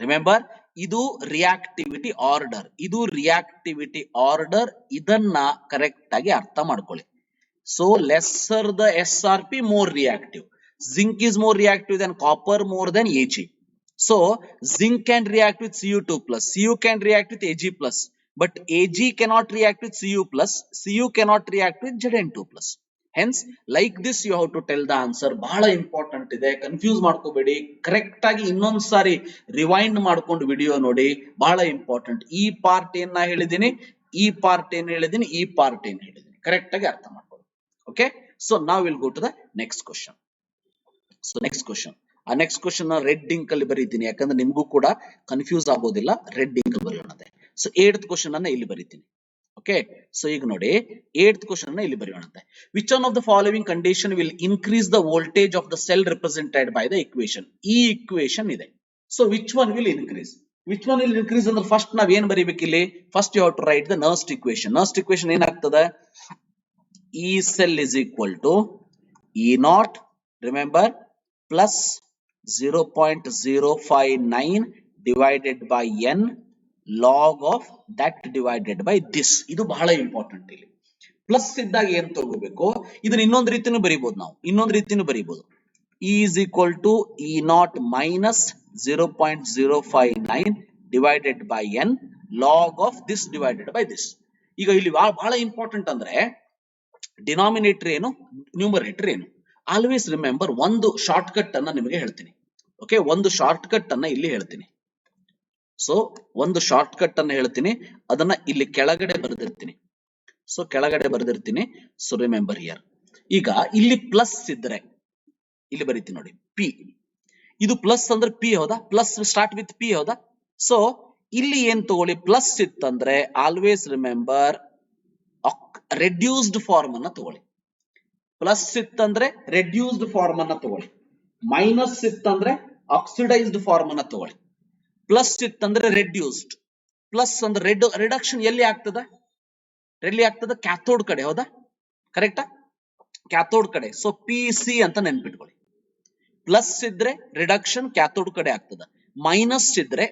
Remember, ಇದು reactivity order, ಇದನ್ನ correct ಆಗಿ ಅರ್ಥ ಮಾಡ್ಕೊಳ್ಳಿ. So lesser the SRP, more reactive. Zinc is more reactive than copper, more than Ag. So zinc can react with Cu2+, Cu can react with Ag+, but Ag cannot react with Cu+, Cu cannot react with Zn2+. Hence, like this you have to tell the answer. ಬಹಳ important ಇದೆ, confuse ಮಾಡ್ಕೋಬೇಡಿ. Correct ಆಗಿ ಇನ್ನೊಂದ್ ಸಾರಿ rewind ಮಾಡ್ಕೊಂಡು video ನೋಡಿ, ಬಹಳ important. ಈ part ಏನ್ ಹೇಳಿದೀನಿ, ಈ ಪಾರ್ಟ್ ಏನ್ ಹೇಳಿದೀನಿ, ಈ ಪಾರ್ಟ್ ಏನ್ ಹೇಳಿದೀನಿ, ಕರೆಕ್ಟ್ ಆಗಿ ಅರ್ಥ ಮಾಡ್ಕೊಳ್ಳಿ. ಓಕೆ, ಸೊ ನಾವ್ will go to the next question. So next question, ಆ ನೆಕ್ಸ್ಟ್ ಕ್ವಶನ್ ರೆಡ್ ಇಂಕ್ ಅಲ್ಲಿ ಬರೀತೀನಿ, ಯಾಕಂದ್ರೆ ನಿಮ್ಗೂ ಕೂಡ ಕನ್ಫ್ಯೂಸ್ ಆಗೋದಿಲ್ಲ. ರೆಡ್ ಇಂಕ್ ಬರೆಯೋಣತೆ. ಸೊ 8th ಕ್ವಶನ್ ಅನ್ನ ಇಲ್ಲಿ ಬರೀತೀನಿ. ಓಕೆ, ಸೊ ಈಗ ನೋಡಿ 8th ಕ್ವಶನ್ ಅನ್ನ ಇಲ್ಲಿ ಬರೆಯೋಣತೆ. Which one of the following condition will increase the voltage of the cell represented by the equation? ಈ ಇಕ್ವೇಶನ್ ಇದೆ. So which one will increase? Which one will increase ಅಂದ್ರೆ first ನಾವ್ ಏನ್ ಬರೀಬೇಕು ಇಲ್ಲಿ? First you have to write the Nernst equation. Nernst equation ಏನಾಗ್ತದೆ? E cell is equal to E naught, remember, plus 0.059 divided by n log of that divided by this. ಇದು ಬಹಳ important. ಇಲ್ಲಿ plus ಇದ್ದಾಗ ಏನ್ ತಗೋಬೇಕು, ಇದನ್ನ ಇನ್ನೊಂದು ರೀತಿನೂ ಬರೀಬಹುದು, ನಾವು ಇನ್ನೊಂದು ರೀತಿನೂ ಬರೀಬಹುದು. E is equal to E naught minus 0.059 divided by n log of this divided by this. ಈಗ ಇಲ್ಲಿ ಬಹಳ ಇಂಪಾರ್ಟೆಂಟ್ ಅಂದ್ರೆ ಡಿನಾಮಿನೇಟರ್ ಏನು, ನ್ಯೂಮರೇಟರ್ ಏನು. ಆಲ್ವೇಸ್ ರಿಮೆಂಬರ್, ಒಂದು ಶಾರ್ಟ್ ಕಟ್ ಅನ್ನ ನಿಮಗೆ ಹೇಳ್ತೀನಿ. ಓಕೆ, ಒಂದು ಶಾರ್ಟ್ ಕಟ್ ಅನ್ನ ಇಲ್ಲಿ ಹೇಳ್ತೀನಿ. ಸೊ ಒಂದು ಶಾರ್ಟ್ ಕಟ್ ಅನ್ನ ಹೇಳ್ತೀನಿ, ಅದನ್ನ ಇಲ್ಲಿ ಕೆಳಗಡೆ ಬರೆದಿರ್ತೀನಿ. ಸೊ ಕೆಳಗಡೆ ಬರೆದಿರ್ತೀನಿ. ಸೊ ರಿಮೆಂಬರ್ ಹಿಯರ್, ಈಗ ಇಲ್ಲಿ ಪ್ಲಸ್ ಇದ್ರೆ ಇಲ್ಲಿ ಬರೀತೀನಿ ನೋಡಿ, ಪಿ. ಇದು ಪ್ಲಸ್ ಅಂದ್ರೆ ಪಿ ಹೌದಾ? ಪ್ಲಸ್ ಸ್ಟಾರ್ಟ್ ವಿತ್ ಪಿ ಹೌದಾ? ಸೊ ಇಲ್ಲಿ ಏನ್ ತಗೊಳ್ಳಿ, ಪ್ಲಸ್ ಇತ್ತಂದ್ರೆ ಆಲ್ವೇಸ್ ರಿಮೆಂಬರ್ ರೆಡ್ಯೂಸ್ಡ್ ಫಾರ್ಮ್ ಅನ್ನ ತಗೊಳ್ಳಿ. ಪ್ಲಸ್ ಇತ್ತಂದ್ರೆ ರೆಡ್ಯೂಸ್ಡ್ ಫಾರ್ಮ್ ಅನ್ನ ತಗೊಳ್ಳಿ. ಮೈನಸ್ ಇತ್ತಂದ್ರೆ ಆಕ್ಸಿಡೈಸ್ಡ್ ಫಾರ್ಮ್ ಅನ್ನ ತಗೊಳ್ಳಿ. ಪ್ಲಸ್ ಇತ್ತಂದ್ರೆ ರೆಡ್ಯೂಸ್ಡ್. ಪ್ಲಸ್ ಅಂದ್ರೆ ರಿಡಕ್ಷನ್ ಎಲ್ಲಿ ಆಗ್ತದ? ಕ್ಯಾಥೋಡ್ ಕಡೆ, ಹೌದಾ? ಕರೆಕ್ಟಾ? ಕ್ಯಾಥೋಡ್ ಕಡೆ. ಸೊ PC ಅಂತ ನೆನ್ಪಿಟ್ಕೊಳ್ಳಿ. ಪ್ಲಸ್ ಇದ್ರೆ ರಿಡಕ್ಷನ್ ಕ್ಯಾಥೋಡ್ ಕಡೆ ಆಗ್ತದ. ಮೈನಸ್ ಇದ್ರೆ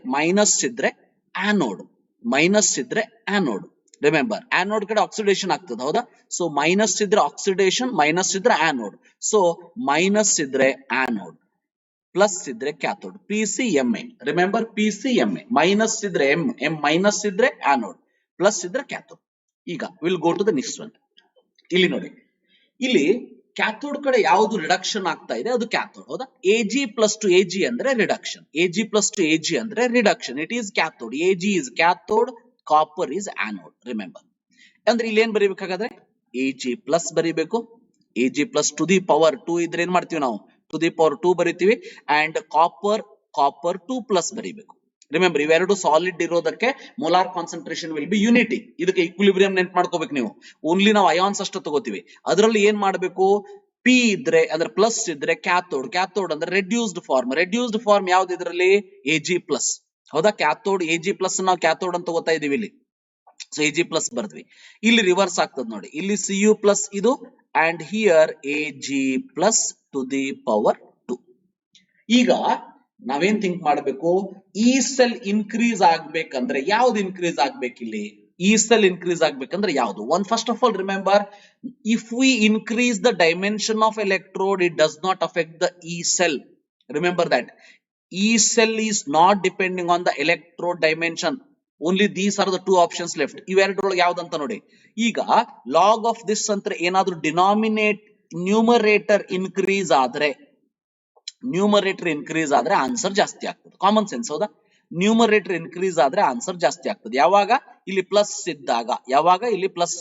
ಆನೋಡ್. ರಿಮೆಂಬರ್, ಆನೋಡ್ ಕಡೆ ಆಕ್ಸಿಡೇಷನ್ ಆಗ್ತದೆ, ಹೌದಾ? ಸೊ ಮೈನಸ್ ಇದ್ರೆ ಆಕ್ಸಿಡೇಷನ್, ಮೈನಸ್ ಇದ್ರೆ ಆನೋಡ್. ಸೊ ಮೈನಸ್ ಇದ್ರೆ ಆನೋಡ್, ಪ್ಲಸ್ ಇದ್ರೆ cathode. PCMA, remember PCMA. Minus ಇದ್ರೆ ಎಂ ಮೈನಸ್ ಇದ್ರೆ ಆನೋಡ್, ಪ್ಲಸ್ ಇದ್ರೆ ಕ್ಯಾಥೋಡ್. ಈಗ will go to the next one. ಇಲ್ಲಿ ನೋಡಿ, ಇಲ್ಲಿ ಕ್ಯಾಥೋಡ್ ಕಡೆ ಯಾವುದು ರಿಡಕ್ಷನ್ ಆಗ್ತಾ ಇದೆ ಅದು ಕ್ಯಾಥೋಡ್, ಹೌದಾ? Ag plus to Ag ಅಂದ್ರೆ ರಿಡಕ್ಷನ್, ಅಂದ್ರೆ reduction. It is cathode. Ag is cathode, copper is anode. Remember, ಅಂದ್ರೆ ಇಲ್ಲಿ ಏನ್ ಬರೀಬೇಕಾದ್ರೆ Ag ಪ್ಲಸ್ ಬರೀಬೇಕು. Ag plus to the power 2 ಇದ್ರೆ ಏನ್ ಮಾಡ್ತೀವಿ ನಾವು? ಟು ದಿ ಪವರ್ 2 ಬರೀತೀವಿ. ಅಂಡ್ ಕಾಪರ್ 2+ ಬರೀಬೇಕು. ರಿಮೆಂಬರ್, ಇವೆರಡು ಸಾಲಿಡ್ ಇರೋದಕ್ಕೆ molar concentration will be unity. ಇದಕ್ಕೆ ಈಕ್ವಿಲಿಬ್ರಿಯಂ ನೆನ್ಪು ಮಾಡ್ಕೋಬೇಕು ನೀವು. ಓನ್ಲಿ ನಾವು ಅಯಾನ್ಸ್ ಅಷ್ಟು ತಗೋತೀವಿ. ಅದರಲ್ಲಿ ಏನ್ ಮಾಡಬೇಕು? ಪಿ ಇದ್ರೆ ಅಂದ್ರೆ ಪ್ಲಸ್ ಇದ್ರೆ ಕ್ಯಾಥೋಡ್ ಅಂದ್ರೆ ರೆಡ್ಯೂಸ್ಡ್ ಫಾರ್ಮ್ ಯಾವ್ದು ಇದರಲ್ಲಿ? Ag ಪ್ಲಸ್, ಹೌದಾ? ಕ್ಯಾಥೋಡ್ Ag ಪ್ಲಸ್ ನಾವು ಕ್ಯಾಥೋಡ್ ಅಂತ ತಗೋತಾ ಇದೀವಿ ಇಲ್ಲಿ. ಸೊ Ag ಪ್ಲಸ್ ಬರ್ದ್ವಿ. ಇಲ್ಲಿ ರಿವರ್ಸ್ ಆಗ್ತದೆ ನೋಡಿ, ಇಲ್ಲಿ Cu ಪ್ಲಸ್ ಇದು, and here Ag plus to the power 2. ಈಗ ನಾವೇನ್ ಥಿಂಕ್ ಮಾಡಬೇಕು? ಈ ಸೆಲ್ ಇನ್ಕ್ರೀಸ್ ಆಗ್ಬೇಕಂದ್ರೆ ಯಾವ್ದು ಇನ್ಕ್ರೀಸ್ ಆಗ್ಬೇಕು ಇಲ್ಲಿ? ಈ ಸೆಲ್ ಇನ್ಕ್ರೀಸ್ ಆಗ್ಬೇಕಂದ್ರೆ ಯಾವ್ದು? One first of all remember, if we increase the dimension of electrode, it does not affect the E cell. Remember that. E cell is not depending on the electrode dimension. Only these are the two options left. ಇವೆರಡರೊಳಗೆ ಯಾವ್ದಂತ ನೋಡಿ. ಈಗ log of this ಅಂದ್ರೆ ಏನಾದ್ರೂ numerator increase ಆದ್ರೆ answer ಜಾಸ್ತಿ ಆಗ್ತದೆ. Common sense ಹೌದಾ? Numerator increase ಆದ್ರೆ answer ಜಾಸ್ತಿ ಆಗ್ತದೆ. ಯಾವಾಗ? ಇಲ್ಲಿ ಪ್ಲಸ್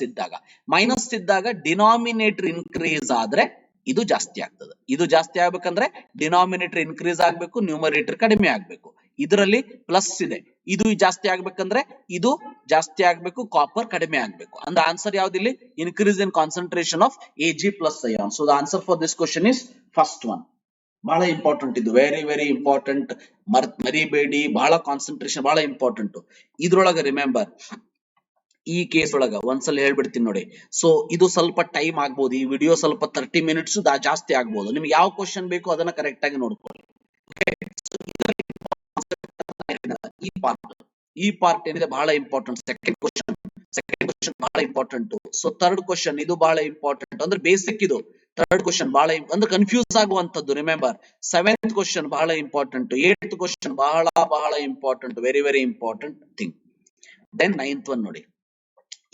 ಇದ್ದಾಗ. ಮೈನಸ್ ಇದ್ದಾಗ ಡಿನಾಮಿನೇಟರ್ ಇನ್ಕ್ರೀಸ್ ಆದ್ರೆ ಇದು ಜಾಸ್ತಿ ಆಗ್ತದೆ. ಇದು ಜಾಸ್ತಿ ಆಗ್ಬೇಕಂದ್ರೆ ಡಿನಾಮಿನೇಟರ್ ಇನ್ಕ್ರೀಸ್ ಆಗ್ಬೇಕು, ನ್ಯೂಮರೇಟರ್ ಕಡಿಮೆ ಆಗ್ಬೇಕು. ಇದರಲ್ಲಿ ಪ್ಲಸ್ ಇದೆ, ಇದು ಜಾಸ್ತಿ ಆಗ್ಬೇಕಂದ್ರೆ ಇದು ಜಾಸ್ತಿ ಆಗ್ಬೇಕು, ಕಾಪರ್ ಕಡಿಮೆ ಆಗ್ಬೇಕು. ಅಂದ್ರೆ ಆನ್ಸರ್ ಯಾವ್ದಿಲ್ಲಿ? Increase in concentration of Ag plus ion. So the answer for this question is first one. ಬಹಳ ಇಂಪಾರ್ಟೆಂಟ್ ಇದು, ವೆರಿ ವೆರಿ ಇಂಪಾರ್ಟೆಂಟ್. ಮರಿಬೇಡಿ, ಬಹಳ ಕಾನ್ಸಂಟ್ರೇಷನ್, ಬಹಳ ಇಂಪಾರ್ಟೆಂಟ್. ಇದ್ರೊಳಗ ರಿಮೆಂಬರ್, ಈ ಕೇಸ್ ಒಳಗ ಒಂದ್ಸಲ ಹೇಳ್ಬಿಡ್ತೀನಿ ನೋಡಿ. ಸೊ ಇದು ಸ್ವಲ್ಪ ಟೈಮ್ ಆಗ್ಬೋದು, ಈ ವಿಡಿಯೋ ಸ್ವಲ್ಪ 30 ಮಿನಿಟ್ಸ್ ಜಾಸ್ತಿ ಆಗ್ಬೋದು. ನಿಮ್ಗೆ ಯಾವ ಕ್ವಶನ್ ಬೇಕು ಅದನ್ನ ಕರೆಕ್ಟ್ ಆಗಿ ನೋಡ್ಕೊಳ್ಳಿ. ಈ ಪಾರ್ಟ್ ಏನಿದೆ ಬಹಳ ಇಂಪಾರ್ಟೆಂಟ್. ಸೆಕೆಂಡ್ ಕ್ವಶನ್ ಬಹಳ ಇಂಪಾರ್ಟೆಂಟ್. ಸೊ ಥರ್ಡ್ ಕ್ವಶನ್ ಇದು ಬಹಳ ಇಂಪಾರ್ಟೆಂಟ್. ಅಂದ್ರೆ ಬೇಸಿಕ್ ಇದು. ಥರ್ಡ್ ಕ್ವಶನ್ ಬಹಳ ಅಂದ್ರೆ ಕನ್ಫ್ಯೂಸ್ ಆಗುವಂತದ್ದು. ರಿಮೆಂಬರ್, ಸೆವೆಂತ್ ಕ್ವಶನ್ ಬಹಳ ಇಂಪಾರ್ಟೆಂಟ್, ಏಟ್ ಕ್ವಶನ್ ಬಹಳ important, very very important thing. Then ninth one ನೋಡಿ,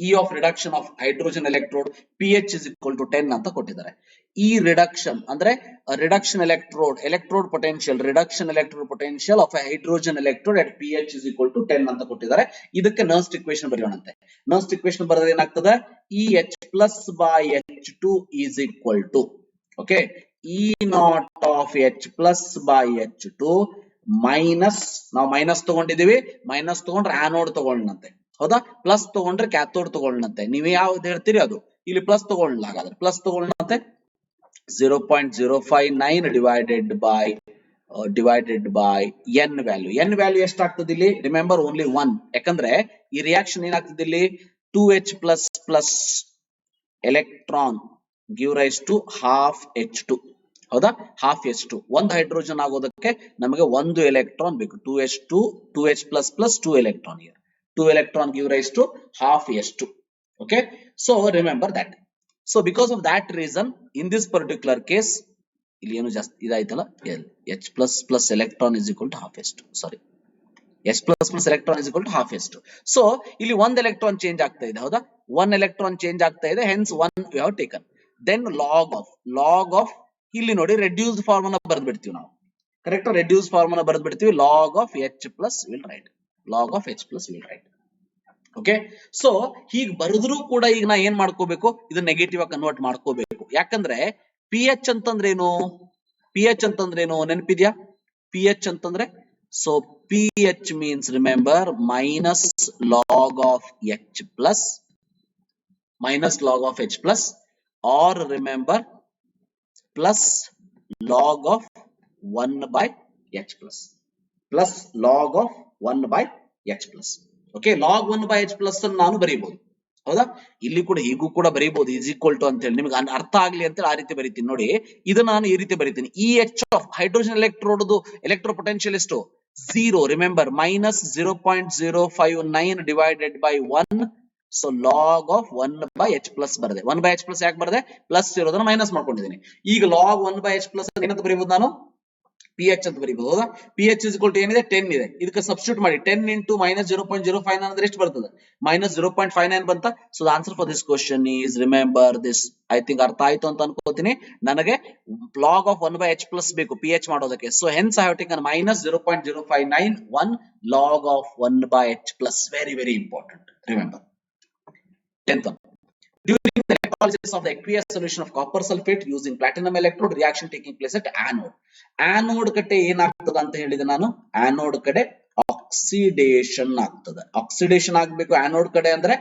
E of reduction of hydrogen electrode pH is equal to 10 ಅಂತ ಕೊಟ್ಟಿದ್ದಾರೆ. ಈ ರಿಡಕ್ಷನ್ ಅಂದ್ರೆ reduction electrode potential of a hydrogen electrode at pH is equal to 10 ಅಂತ ಕೊಟ್ಟಿದ್ದಾರೆ. ಇದಕ್ಕೆ Nernst equation ಬರೆಯೋಣಂತೆ. Nernst equation ಬರೆದ್ರೆ ಏನಾಗ್ತದೆ? EH plus by H2 is equal to, okay, E naught of H plus by H2 minus, ನಾವು minus ತಗೊಂಡಿದೀವಿ, minus ತಗೊಂಡ್ರೆ anode ತಗೊಳ್ಳಂತೆ, ಹೌದಾ? Plus ತಗೊಂಡ್ರೆ cathode ತಗೊಳ್ಳಂತೆ. ನೀವು ಯಾವ್ದು ಹೇಳ್ತೀರಿ ಅದು. ಇಲ್ಲಿ ಪ್ಲಸ್ ತಗೊಳ್ಳ, ಹಾಗಾದ್ರೆ ಪ್ಲಸ್ ತಗೊಳ್ಳಂತೆ 0.059 divided by n value. N value ಎಷ್ಟಾಗ್ತದೆ ಇಲ್ಲಿ? Remember only 1. ಯಾಕಂದ್ರೆ ಈ ರಿಯಾಕ್ಷನ್ ಏನಾಗ್ತದೆ ಇಲ್ಲಿ? 2H plus electron give rise to half H2, ಹೌದಾ? half H2. ಒಂದು ಹೈಡ್ರೋಜನ್ ಆಗೋದಕ್ಕೆ ನಮಗೆ ಒಂದು ಎಲೆಕ್ಟ್ರಾನ್ ಬೇಕು. 2H plus 2 electron here. 2 electron give rise to half H2. Okay, so remember that. So because of that reason, in this particular case, ಇಲ್ಲಿ ಏನು ಜಾಸ್ತಿ ಇದಾಯ್ತಲ್ಲ, H plus electron is equal to half H2. Sorry, H plus electron is equal to half H2. So ಇಲ್ಲಿ ಒಂದು electron change ಆಗ್ತಾ ಇದೆ, ಹೌದಾ? one electron change ಆಗ್ತಾ ಇದೆ, hence 1 we have taken. Then log of ಇಲ್ಲಿ ನೋಡಿ ರೆಡ್ಯೂಸ್ಡ್ ಫಾರ್ಮ್ ಅನ್ನ ಬರೆದು ಬಿಡ್ತೀವಿ ನಾವು. ಕರೆಕ್ಟ್? ರೆಡ್ಯೂಸ್ ಫಾರ್ಮ್ ಅನ್ನ ಬರೆದು ಬಿಡ್ತೀವಿ. log of H plus will write. Okay, so ಹೀಗ್ ಬರೆದ್ರು ಕೂಡ ಈಗ ನಾ ಏನ್ ಮಾಡ್ಕೋಬೇಕು? ಇದು ನೆಗೆಟಿವ್ ಆಗಿ ಕನ್ವರ್ಟ್ ಮಾಡ್ಕೋಬೇಕು. ಯಾಕಂದ್ರೆ pH ಅಂತಂದ್ರೇನು? ನೆನಪಿದ್ಯಾ? pH ಅಂತಂದ್ರೆ, so pH means remember minus log of H plus, or remember plus log of 1 by H plus, H plus. Okay, log 1 by H plus ಅನ್ನು ನಾನು ಬರೀಬಹುದು, ಹೌದಾ? ಇಲ್ಲಿ ಕೂಡ ಹೀಗೂ ಕೂಡ ಬರೀಬಹುದು, ಈಸ್ ಈಕ್ವಲ್ ಟು ಅಂತ ಹೇಳಿ. ನಿಮ್ಗೆ ಅರ್ಥ ಆಗ್ಲಿ ಅಂತೇಳಿ ಆ ರೀತಿ ಬರೀತೀನಿ ನೋಡಿ. ಇದನ್ನ ನಾನು ಈ ರೀತಿ ಬರೀತೀನಿ. EH of hydrogen electrode electro potential ಎಷ್ಟು? 0. Remember, minus 0.059 divided by 1. So log of 1 by H plus ಬರದೆ. 1 by H plus ಯಾಕೆ ಬರದೆ? ಪ್ಲಸ್ ಇರೋದನ್ನ ಮೈನಸ್ ಮಾಡ್ಕೊಂಡಿದ್ದೀನಿ. ಈಗ log 1 by H plus ಏನಂತ ಬರೀಬಹುದು ನಾನು? pH ಅಂತ ಬರೀಬಹುದು, ಹೌದಾ? pH is equal to ಏನಿದೆ? 10 ಇದೆ. ಇದಕ್ಕೆ ಸಬ್ಸ್ಟಿಟ್ಯೂಟ್ ಮಾಡಿ. 10 into minus 0.059 ಅಂದ್ರೆ ಎಷ್ಟು ಬರ್ತದೆ? minus 0.59 ಬಂತ. So the answer for this question is, remember this. I think ಅರ್ಥ ಆಯ್ತು ಅಂತ ಅನ್ಕೋತೀನಿ. ನನಗೆ log of 1 by H plus ಬೇಕು pH ಮಾಡೋದಕ್ಕೆ. So hence I have taken minus 0.059 1 log of 1 by H plus. Very very important. Remember. 10th one. During the electrolysis of the aqueous solution of copper sulfate using platinum electrode, reaction taking place at anode. Anode ಕಡೆ ಏನಾಗ್ತದೆ ಅಂತ ಹೇಳಿದೆ ನಾನು? Anode ಕಡೆ oxidation ಆಗ್ತದೆ. Oxidation ಆಗ್ಬೇಕು anode ಕಡೆ ಅಂದ್ರೆ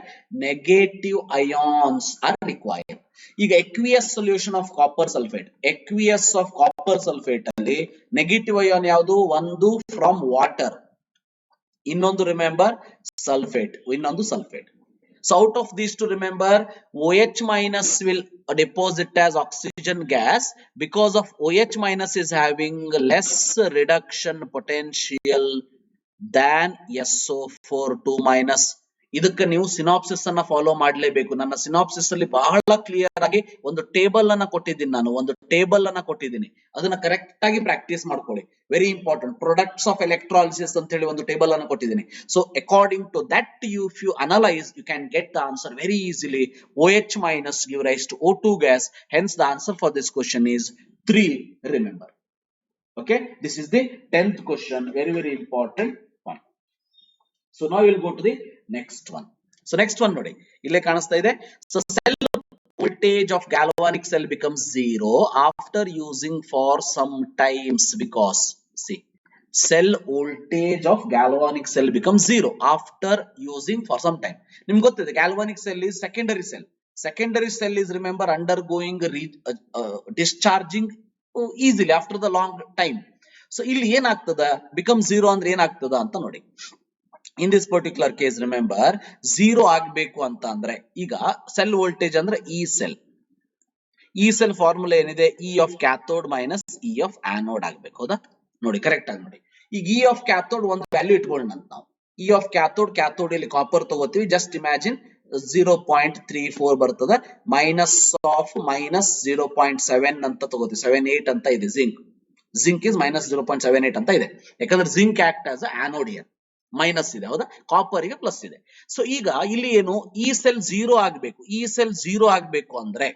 ನೆಗೆಟಿವ್ ಅಯಾನ್ಸ್ ಆರ್ ರಿಕ್ವೈರ್ಡ್. ಈಗ aqueous solution of copper sulfate, ಅಲ್ಲಿ ನೆಗೆಟಿವ್ ಅಯಾನ್ ಯಾವುದು? ಒಂದು ಫ್ರಮ್ ವಾಟರ್, ಇನ್ನೊಂದು remember sulphate. So out of these two, remember, OH minus will deposit as oxygen gas because of OH minus is having less reduction potential than SO4 2 minus. ಇದಕ್ಕೆ ನೀವು synopsis ಅನ್ನ follow ಮಾಡಲೇಬೇಕು. ನನ್ನ synopsis ಅಲ್ಲಿ ಬಹಳ clear ಆಗಿ ಒಂದು table ಅನ್ನ ಕೊಟ್ಟಿದ್ದೀನಿ, ನಾನು ಒಂದು ಟೇಬಲ್ ಅನ್ನ ಕೊಟ್ಟಿದ್ದೀನಿ, ಅದನ್ನ ಕರೆಕ್ಟ್ ಆಗಿ ಪ್ರಾಕ್ಟೀಸ್ ಮಾಡ್ಕೊಳ್ಳಿ. Very important. Products of electrolysis ಅಂತ ಹೇಳಿ ಒಂದು ಟೇಬಲ್ ಅನ್ನ ಕೊಟ್ಟಿದ್ದೀನಿ. So according to that if you analyse you can get the answer very easily. OH minus give rise to O2 gas. Hence the answer for this question is 3. Remember. Okay, this is the 10th question. Very, very important one. So now we will go to the next one. So next one ನೋಡಿ, ಇಲ್ಲೇ ಕಾಣಿಸ್ತಾ ಇದೆ. So cell voltage of galvanic cell becomes 0 after using for some times, because see, cell voltage of galvanic cell becomes 0 after using for some time. ನಿಮ್ಗೆ ಗೊತ್ತಿದೆ galvanic cell is secondary cell. Secondary cell is, remember, undergoing discharging easily after the long time. So ಇಲ್ಲಿ ಏನಾಗ್ತದ, become 0 ಅಂದ್ರೆ ಏನಾಗ್ತದ ಅಂತ ನೋಡಿ. In this particular case, remember, 0 ಆಗಬೇಕು ಅಂತ ಅಂದ್ರೆ ಈಗ ಸೆಲ್ ವೋಲ್ಟೇಜ್ ಅಂದ್ರೆ ಈ ಸೆಲ್ ಫಾರ್ಮುಲಾ ಏನಿದೆ, E of cathode minus E of anode ಆಗ್ಬೇಕು. ಹೌದಾ? ನೋಡಿ ಕರೆಕ್ಟ್ ಆಗಿ ನೋಡಿ. ಈಗ E of cathode ಒಂದು ವ್ಯಾಲ್ಯೂ ಇಟ್ಕೊಳ್ಳೋಣ ಅಂತ ನಾವು. E of cathode ಇಲ್ಲಿ ಕಾಪರ್ ತಗೋತೀವಿ. ಜಸ್ಟ್ ಇಮ್ಯಾಜಿನ್ 0.34 ಬರ್ತದೆ. ಮೈನಸ್ 0.7 ಅಂತ ತಗೋತೀವಿ. 78 ಅಂತ ಇದೆ ಜಿಂಕ್ ಇಸ್ minus 0.78 ಅಂತ ಇದೆ. ಯಾಕಂದ್ರೆ zinc act as anode here. Minus ಇದೆ, ಹೌದಾ? ಕಾಪರ್ ಗೆ ಪ್ಲಸ್ ಇದೆ. ಸೊ ಈಗ ಇಲ್ಲಿ ಏನು, ಈ ಸೆಲ್ 0 ಆಗ್ಬೇಕು. ಈ ಸೆಲ್ 0 ಆಗ್ಬೇಕು ಅಂದ್ರೆ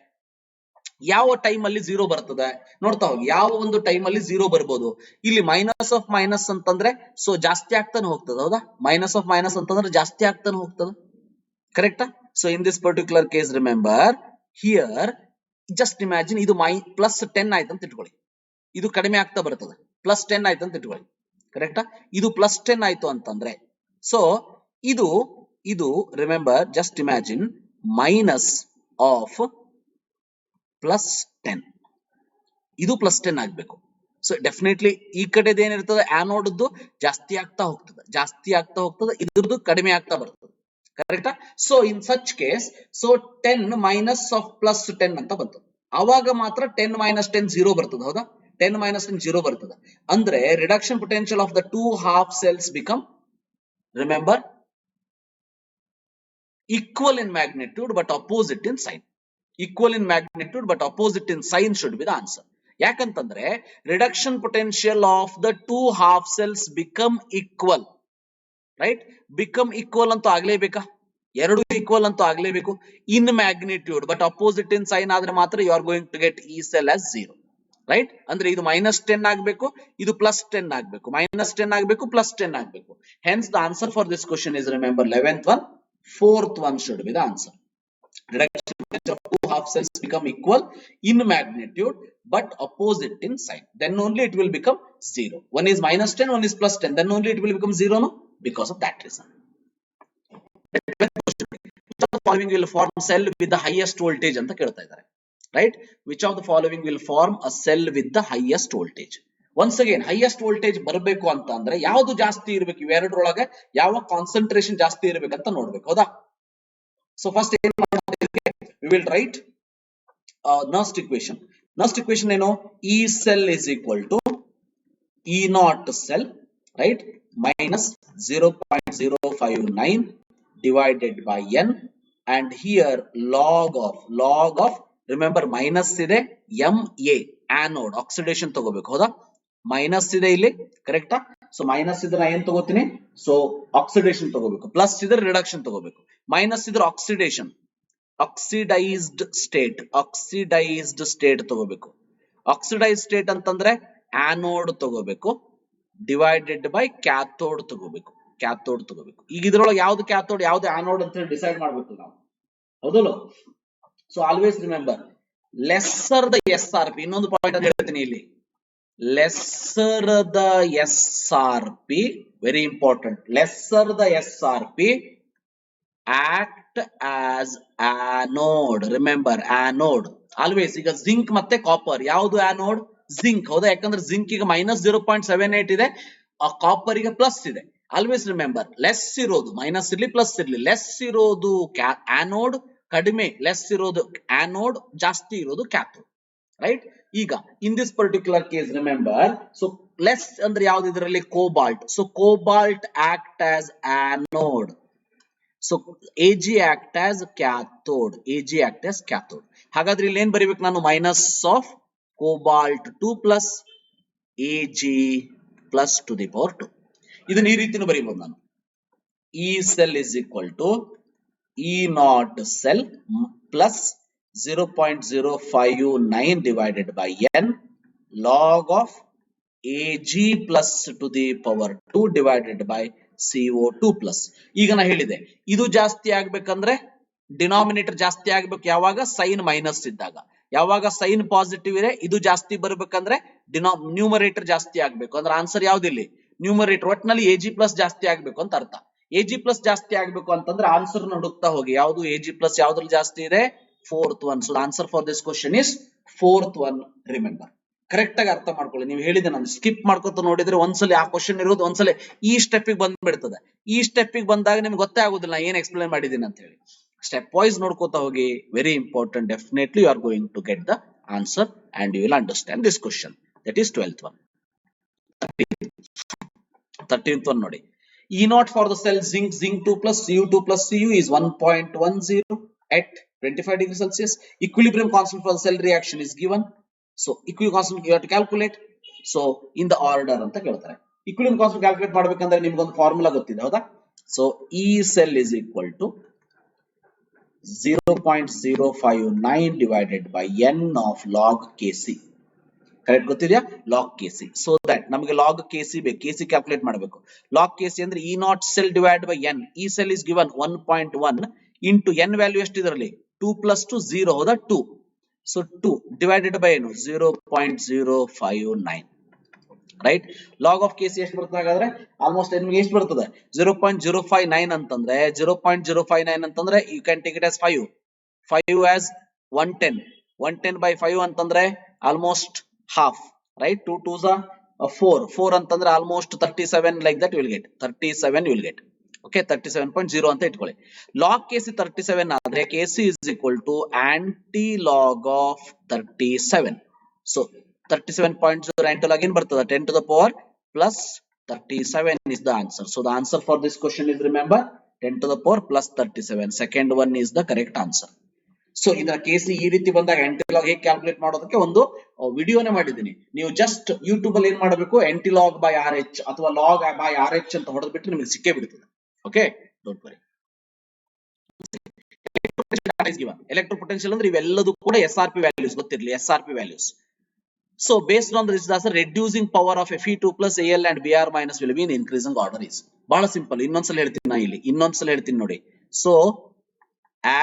ಯಾವ ಟೈಮ್ ಅಲ್ಲಿ 0 ಬರ್ತದೆ ನೋಡ್ತಾ ಹೋಗಿ. ಯಾವ ಒಂದು ಟೈಮ್ ಅಲ್ಲಿ 0 ಬರ್ಬೋದು. ಇಲ್ಲಿ ಮೈನಸ್ ಆಫ್ ಮೈನಸ್ ಅಂತಂದ್ರೆ ಸೊ ಜಾಸ್ತಿ ಆಗ್ತಾನೆ ಹೋಗ್ತದೆ, ಹೌದಾ? ಮೈನಸ್ ಆಫ್ ಮೈನಸ್ ಅಂತಂದ್ರೆ ಜಾಸ್ತಿ ಆಗ್ತಾನೆ ಹೋಗ್ತದೆ. ಕರೆಕ್ಟಾ? So in this particular case remember here just imagine ಇದು ಪ್ಲಸ್ 10 ಆಯ್ತು ಅಂತ ಇಟ್ಕೊಳ್ಳಿ. ಇದು ಕಡಿಮೆ ಆಗ್ತಾ ಬರ್ತದೆ. ಪ್ಲಸ್ 10 ಆಯ್ತು ಅಂತ ಇಟ್ಕೊಳ್ಳಿ. ಕರೆಕ್ಟಾ? ಇದು ಪ್ಲಸ್ 10 ಆಯ್ತು ಅಂತಂದ್ರೆ ಸೊ ಇದು remember just imagine minus of plus 10. ಇದು ಪ್ಲಸ್ 10 ಆಗ್ಬೇಕು. ಸೊ ಡೆಫಿನೆಟ್ಲಿ ಈ ಕಡೆದು ಏನಿರ್ತದೆ, ಆನೋಡ್ದು ಜಾಸ್ತಿ ಆಗ್ತಾ ಹೋಗ್ತದೆ, ಇದ್ರದ್ದು ಕಡಿಮೆ ಆಗ್ತಾ ಬರ್ತದೆ. ಕರೆಕ್ಟಾ? So in such case so 10 minus of plus 10 ಅಂತ ಬಂತು. ಅವಾಗ ಮಾತ್ರ 10 minus 10 0 ಬರ್ತದೆ, ಹೌದಾ? 10 minus 10 0 ಬರ್ತದೆ. ಅಂದ್ರೆ reduction potential of the two half cells become, remember, equal in magnitude but opposite in sign. Equal in magnitude but opposite in sign should be the answer. ಯಾಕಂತಂದ್ರೆ reduction potential of the two half cells become equal, right? Become equal ಅಂತೂ ಆಗ್ಲೇಬೇಕಾ? ಎರಡು equal ಅಂತೂ ಆಗ್ಲೇಬೇಕು. In magnitude but opposite in sign ಆದ್ರೆ ಮಾತ್ರ you are going to get E cell as 0, right? ಅಂದ್ರೆ ಇದು ಮೈನಸ್ 10 ಆಗ್ಬೇಕು, ಇದು ಪ್ಲಸ್ 10 ಆಗ್ಬೇಕು, ಮೈನಸ್ 10 ಆಗ್ಬೇಕು, ಪ್ಲಸ್ 10 ಆಗ್ಬೇಕು. Hence the answer for this question is, remember, 11th one. 4th one should be the answer. Reduction potential of two half cells become equal in magnitude but opposite in sign. Then only it will become 0. One is minus 10, one is plus 10. Then only it will become 0, no? Because of that reason. Which of the following will form cell with the highest voltage ಅಂತ ಕೇಳ್ತಾ ಇದ್ದಾರೆ, right? Which of the following will form a cell with the highest voltage? Once again, highest voltage ಬರಬೇಕು ಅಂತ ಅಂದ್ರೆ ಯಾವುದು ಜಾಸ್ತಿ ಇರಬೇಕು, ಇವೆರಡರೊಳಗೆ ಯಾವ ಕಾನ್ಸಂಟ್ರೇಷನ್ ಜಾಸ್ತಿ ಇರಬೇಕಂತ ನೋಡ್ಬೇಕು, ಹೌದಾ? ಸೊ ಫಸ್ಟ್ ಏನ್ ಮಾಡ್ತೀವಿ, we will write Nernst equation. Nernst equation ಏನು, E cell is equal to E naught cell, right, minus 0.059 divided by n, and here log of remember minus ಇದೆ, MA anode oxidation ತಗೋಬೇಕು, ಹೌದಾ? Minus ಇದೆ ಇಲ್ಲಿ, ಕರೆಕ್ಟಾ? So minus ಇದ್ರೆ ಏನ್ ತಗೋತೀನಿ, ಸೊ ಆಕ್ಸಿಡೇಷನ್ ತಗೋಬೇಕು. ಪ್ಲಸ್ ಇದ್ರೆ ರಿಡಕ್ಷನ್ ತಗೋಬೇಕು. ಮೈನಸ್ ಇದ್ರೆ ಆಕ್ಸಿಡೇಷನ್, ಆಕ್ಸಿಡೈಸ್ಡ್ ಸ್ಟೇಟ್ ತಗೋಬೇಕು. ಆಕ್ಸಿಡೈಸ್ಡ್ ಸ್ಟೇಟ್ ಅಂತಂದ್ರೆ ಆನೋಡ್ ತಗೋಬೇಕು, ಡಿವೈಡೆಡ್ ಬೈ ಕ್ಯಾಥೋಡ್ ತಗೋಬೇಕು. ಈಗ ಇದ್ರೊಳಗೆ ಯಾವ್ದು ಕ್ಯಾಥೋಡ್ ಯಾವ್ದು ಆನೋಡ್ ಅಂತ ಹೇಳಿ ಡಿಸೈಡ್ ಮಾಡ್ಬೇಕು ನಾವು, ಹೌದಲ್ಲ? So always remember lesser the SRP. ಇನ್ನೊಂದು ಪಾಯಿಂಟ್ ಅಂತ ಹೇಳ್ತೀನಿ ಇಲ್ಲಿ, lesser the SRP, very important, lesser the SRP act as anode. Remember anode always. ಈಗ ಜಿಂಕ್ ಮತ್ತೆ ಕಾಪರ್, ಯಾವುದು ಆನೋಡ್? ಜಿಂಕ್, ಹೌದಾ? ಯಾಕಂದ್ರೆ ಜಿಂಕ್ ಈಗ ಮೈನಸ್ 0.78 ಇದೆ, ಕಾಪರ್ ಗೆ ಪ್ಲಸ್ ಇದೆ. ಆಲ್ವೇಸ್ ರಿಮೆಂಬರ್ ಲೆಸ್ ಇರೋದು, ಮೈನಸ್ ಇರ್ಲಿ ಪ್ಲಸ್ ಇರ್ಲಿ, ಲೆಸ್ ಇರೋದು ಆನೋಡ್, ಕಡಿಮೆ ಲೆಸ್ ಇರೋದು ಆನೋಡ್, ಜಾಸ್ತಿ ಇರೋದು ಕ್ಯಾಥೋಡ್, ರೈಟ್? ಈಗ ಇನ್ this particular case remember, so less ಅಂದ್ರೆ ಯಾವ್ದು ಇದರಲ್ಲಿ, cobalt. So cobalt act as anode. So Ag act as cathode. Ag act as cathode. ಹಾಗಾದ್ರೆ ಇಲ್ಲಿ ಏನ್ ಬರೀಬೇಕು ನಾನು? Minus of cobalt 2 plus Ag plus to the power 2. ಇದನ್ನ ಈ ರೀತಿನೂ ಬರೀಬಹುದು ನಾನು. E cell is equal to E naught cell plus 0.059 divided by n log of Ag plus to the power 2 divided by CO2 plus. ಈಗ ನಾ ಹೇಳಿದೆ ಇದು ಜಾಸ್ತಿ ಆಗ್ಬೇಕಂದ್ರೆ denominator ಜಾಸ್ತಿ ಆಗ್ಬೇಕು ಯಾವಾಗ? ಸೈನ್ ಮೈನಸ್ ಇದ್ದಾಗ. ಯಾವಾಗ ಸೈನ್ ಪಾಸಿಟಿವ್ ಇದೆ ಇದು ಜಾಸ್ತಿ ಬರ್ಬೇಕಂದ್ರೆ ನ್ಯೂಮರೇಟರ್ ಜಾಸ್ತಿ ಆಗ್ಬೇಕು. ಅಂದ್ರೆ ಆನ್ಸರ್ ಯಾವ್ದಿಲ್ಲಿ? ನ್ಯೂಮರೇಟರ್. ಒಟ್ಟಿನಲ್ಲಿ Ag ಪ್ಲಸ್ ಜಾಸ್ತಿ ಆಗ್ಬೇಕು ಅಂತ ಅರ್ಥ. Ag ಪ್ಲಸ್ ಜಾಸ್ತಿ ಆಗ್ಬೇಕು ಅಂತಂದ್ರೆ ಆನ್ಸರ್ ಹುಡುಕ್ತಾ ಹೋಗಿ. ಯಾವ್ದು Ag ಪ್ಲಸ್ ಯಾವ್ದ್ರಲ್ಲಿ ಜಾಸ್ತಿ ಇದೆ? Fourth one. So answer for this question is fourth one. Remember, correct ಆಗಿ ಅರ್ಥ ಮಾಡ್ಕೊಳ್ಳಿ. ನೀವು ಹೇಳಿದೆ ನಾನು ಸ್ಕಿಪ್ ಮಾಡ್ಕೊತ ನೋಡಿದ್ರೆ ಒಂದ್ಸಲ ಆ ಕ್ವಶನ್ ಇರೋದು ಒಂದ್ಸಲ ಈ ಸ್ಟೆಪ್ ಬಂದ್ಬಿಡ್ತದೆ. ಈ ಸ್ಟೆಪ್ ಬಂದಾಗ ನಿಮ್ಗೆ ಗೊತ್ತೇ ಆಗುದಿಲ್ಲ ಏನ್ ಎಕ್ಸ್ಪ್ಲೇನ್ ಮಾಡಿದೀನಿ ಅಂತ ಹೇಳಿ. ಸ್ಟೆಪ್ ವೈಸ್ ನೋಡ್ಕೋತಾ ಹೋಗಿ. Very important. Definitely you are going to get the answer and you will understand this question. That is 12th one. 13th one ನೋಡಿ. E naught for the cell zinc 2 plus Cu2 plus Cu is 1.10 at 25 degrees Celsius. Equilibrium constant for the cell reaction is given. So equilibrium constant you have to calculate. So in the order ಅಂತ ಕೇಳ್ತಾರೆ. Equilibrium constant calculate ಮಾಡಬೇಕಂದ್ರೆ ನಿಮಗೆ ಒಂದು formula ಗೊತ್ತಿದೆ ಹೌದಾ? So E cell is equal to 0.059 divided by n of log Kc. Correct ಗೊತ್ತಿದೆಯಾ? Log Kc. So that ನಮಗೆ log Kc ಬೇಕು. Kc ಕ್ಯಾಲ್ಕುಲೇಟ್ ಮಾಡಬೇಕು. ಲಾಗ್ Kc ಅಂದ್ರೆ E naught cell divided by n. E cell is given 1.1 into n value ಎಷ್ಟು ಇದರಲ್ಲಿ? 2 plus 2 0 ಹೌದಾ? 2. So 2 divided by ಏನು? 0.059. Right. Log of Kc ಎಷ್ಟು ಬರ್ತದೆ ಹಾಗಾದ್ರೆ? ಆಲ್ಮೋಸ್ಟ್ ನಿಮಗೆ ಎಷ್ಟು ಬರ್ತದೆ? 0.059 ಅಂತಂದ್ರೆ 0.059 ಅಂತಂದ್ರೆ you can take it as 5 as 110. 110 by 5 ಅಂತಂದ್ರೆ almost half, right? 2 2s are 4 ಅಂತಂದ್ರೆ almost 37, like that you will get 37 you will get. Okay, 37.0 ಅಂತ ಇಟ್ಕೊಳ್ಳಿ. log Kc 37 ಆದ್ರೆ Kc is equal to anti-log of 37. So 37.0 anti-log ಏನ್ ಬರ್ತದೆ? 10 to the power plus 37 is the answer. So the answer for this question is, remember, 10 to the power plus 37. Second one is the correct answer. So ಇದರ Kc ಈ ರೀತಿ ಬಂದಾಗ ಆಂಟಿಲಾಗ್ ಹೇಗೆ calculate ಮಾಡೋದಕ್ಕೆ ಒಂದು ವಿಡಿಯೋನೇ ಮಾಡಿದ್ದೀನಿ. ನೀವು ಜಸ್ಟ್ ಯೂಟ್ಯೂಬ್ ಅಲ್ಲಿ ಏನ್ ಮಾಡಬೇಕು? ಆಂಟಿಲಾಗ್ ಬೈ RH ಅಥವಾ ಲಾಗ್ ಬೈ RH ಅಂತ ಹೊಡೆದ್ಬಿಟ್ಟು ನಿಮಗೆ ಸಿಕ್ಕೇ ಬಿಡ್ತದೆ. Okay, don't worry. Electro potential ಅಂದ್ರೆ ಇವೆಲ್ಲದೂ ಕೂಡ SRP ವ್ಯಾಲ್ಯೂಸ್ ಗೊತ್ತಿರಲಿ. SRP values. So based on this the reducing power of Fe2 plus Al and Br minus will be in increasing order is. ಬಹಳ simple. ಇನ್ನೊಂದ್ಸಲ ಹೇಳ್ತೀನಿ ನಾ ಇಲ್ಲಿ. ಇನ್ನೊಂದ್ಸಲ ಹೇಳ್ತೀನಿ ನೋಡಿ. So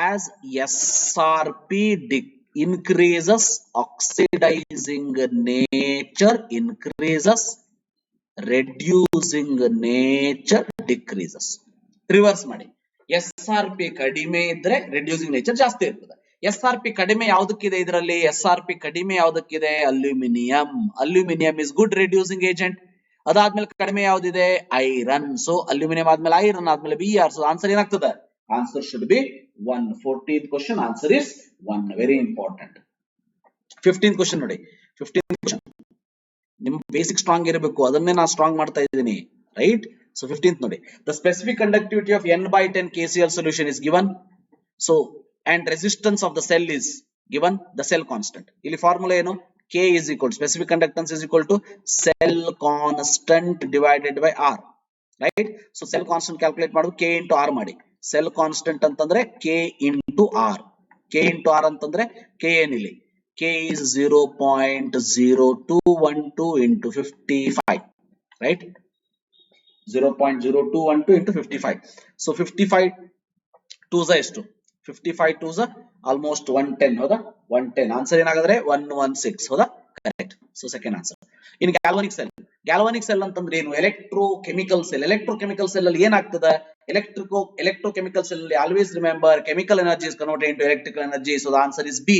as SRP increases, oxidizing nature increases, reducing nature decreases. Reverse ಮಾಡಿ. SRP ಕಡಿಮೆ ಇದ್ರೆ reducing nature ಜಾಸ್ತಿ ಇರ್ತದೆ. SRP ಕಡಿಮೆ ಯಾವುದಕ್ಕಿದೆ ಇದರಲ್ಲಿ? SRP ಕಡಿಮೆ ಯಾವುದಕ್ಕಿದೆ? Aluminium. Aluminium is good reducing agent. ಅದಾದ್ಮೇಲೆ ಕಡಿಮೆ ಯಾವುದಿದೆ? ಐರನ್. ಸೊ ಅಲ್ಯೂಮಿನಿಯಂ ಆದ್ಮೇಲೆ ಐರನ್ ಆದ್ಮೇಲೆ Br. ಸೊ ಆನ್ಸರ್ ಏನಾಗ್ತದೆ? Answer should be 1. 14th question answer is 1. Very important. 15th question ನೋಡಿ. 15th question ನಿಮ್ ಬೇಸಿಕ್ ಸ್ಟ್ರಾಂಗ್ ಇರಬೇಕು. ಅದನ್ನೇ ನಾನು ಸ್ಟ್ರಾಂಗ್ ಮಾಡ್ತಾ ಇದ್ದೀನಿ. ರೈಟ್. ಸೊ 15th ನೋಡಿ. The specific conductivity of n by 10 KCl solution is given. So and resistance of the cell is given. The cell constant. ಇಲ್ಲಿ formula ಏನು? K is equal to specific conductance is equal to cell constant divided by R. Right. So cell constant calculate ಮಾಡೋದು K into R ಮಾಡಿ. Cell constant ಅಂತಂದ್ರೆ K into R. K into R ಅಂತಂದ್ರೆ K ಏನಿಲ್ಲ. K is 0.0212 into 55. Right? 0.0212 into 55. So 55 2s ಎಷ್ಟು? 55 2s almost 110 ಹೌದಾ? 110. Answer ಏನಾಗುತ್ತೆ? 116 ಹೌದಾ? Correct. So second answer. In galvanic cell. Galvanic cell ಅಂತಂದ್ರೆ ಏನು? Electrochemical cell. ಎಲೆಕ್ಟ್ರೋಕೆಮಿಕಲ್ ಸೆಲ್ ಅಲ್ಲಿ ಏನಾಗ್ತದೆ? ಎಲೆಕ್ಟ್ರೋಕೆಮಿಕಲ್ ಸೆಲ್ ಅಲ್ಲಿ always remember chemical energy is converted into electrical energy. So the answer is B.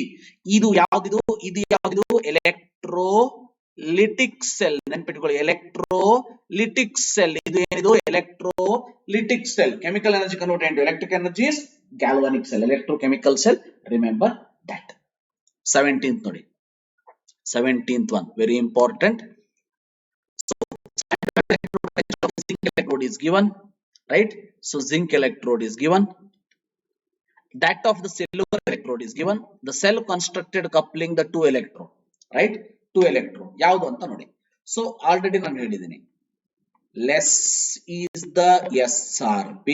ಇದು ಯಾವ್ದಿದು? ಇದು ಯಾವ್ದಿದು? Electrolytic cell. ನೆನ್ಪಿಟ್ಕೊಳ್ಳಿ, ಎಲೆಕ್ಟ್ರೋಲಿಟಿಕ್ ಸೆಲ್. ಇದು ಏನಿದು? Electrolytic cell. Chemical energy converted into electric energy is galvanic cell. Electrochemical cell. Remember that. 17th ನೋಡಿ. 17th one very important. So electrode is given. right? So zinc electrode is given. That of the silver electrode is given. The cell constructed coupling the two electrode, right? Two electrode ಯಾವುದು ಅಂತ ನೋಡಿ. So already ನಾನು ಹೇಳಿದ್ದೀನಿ, less is the SRP,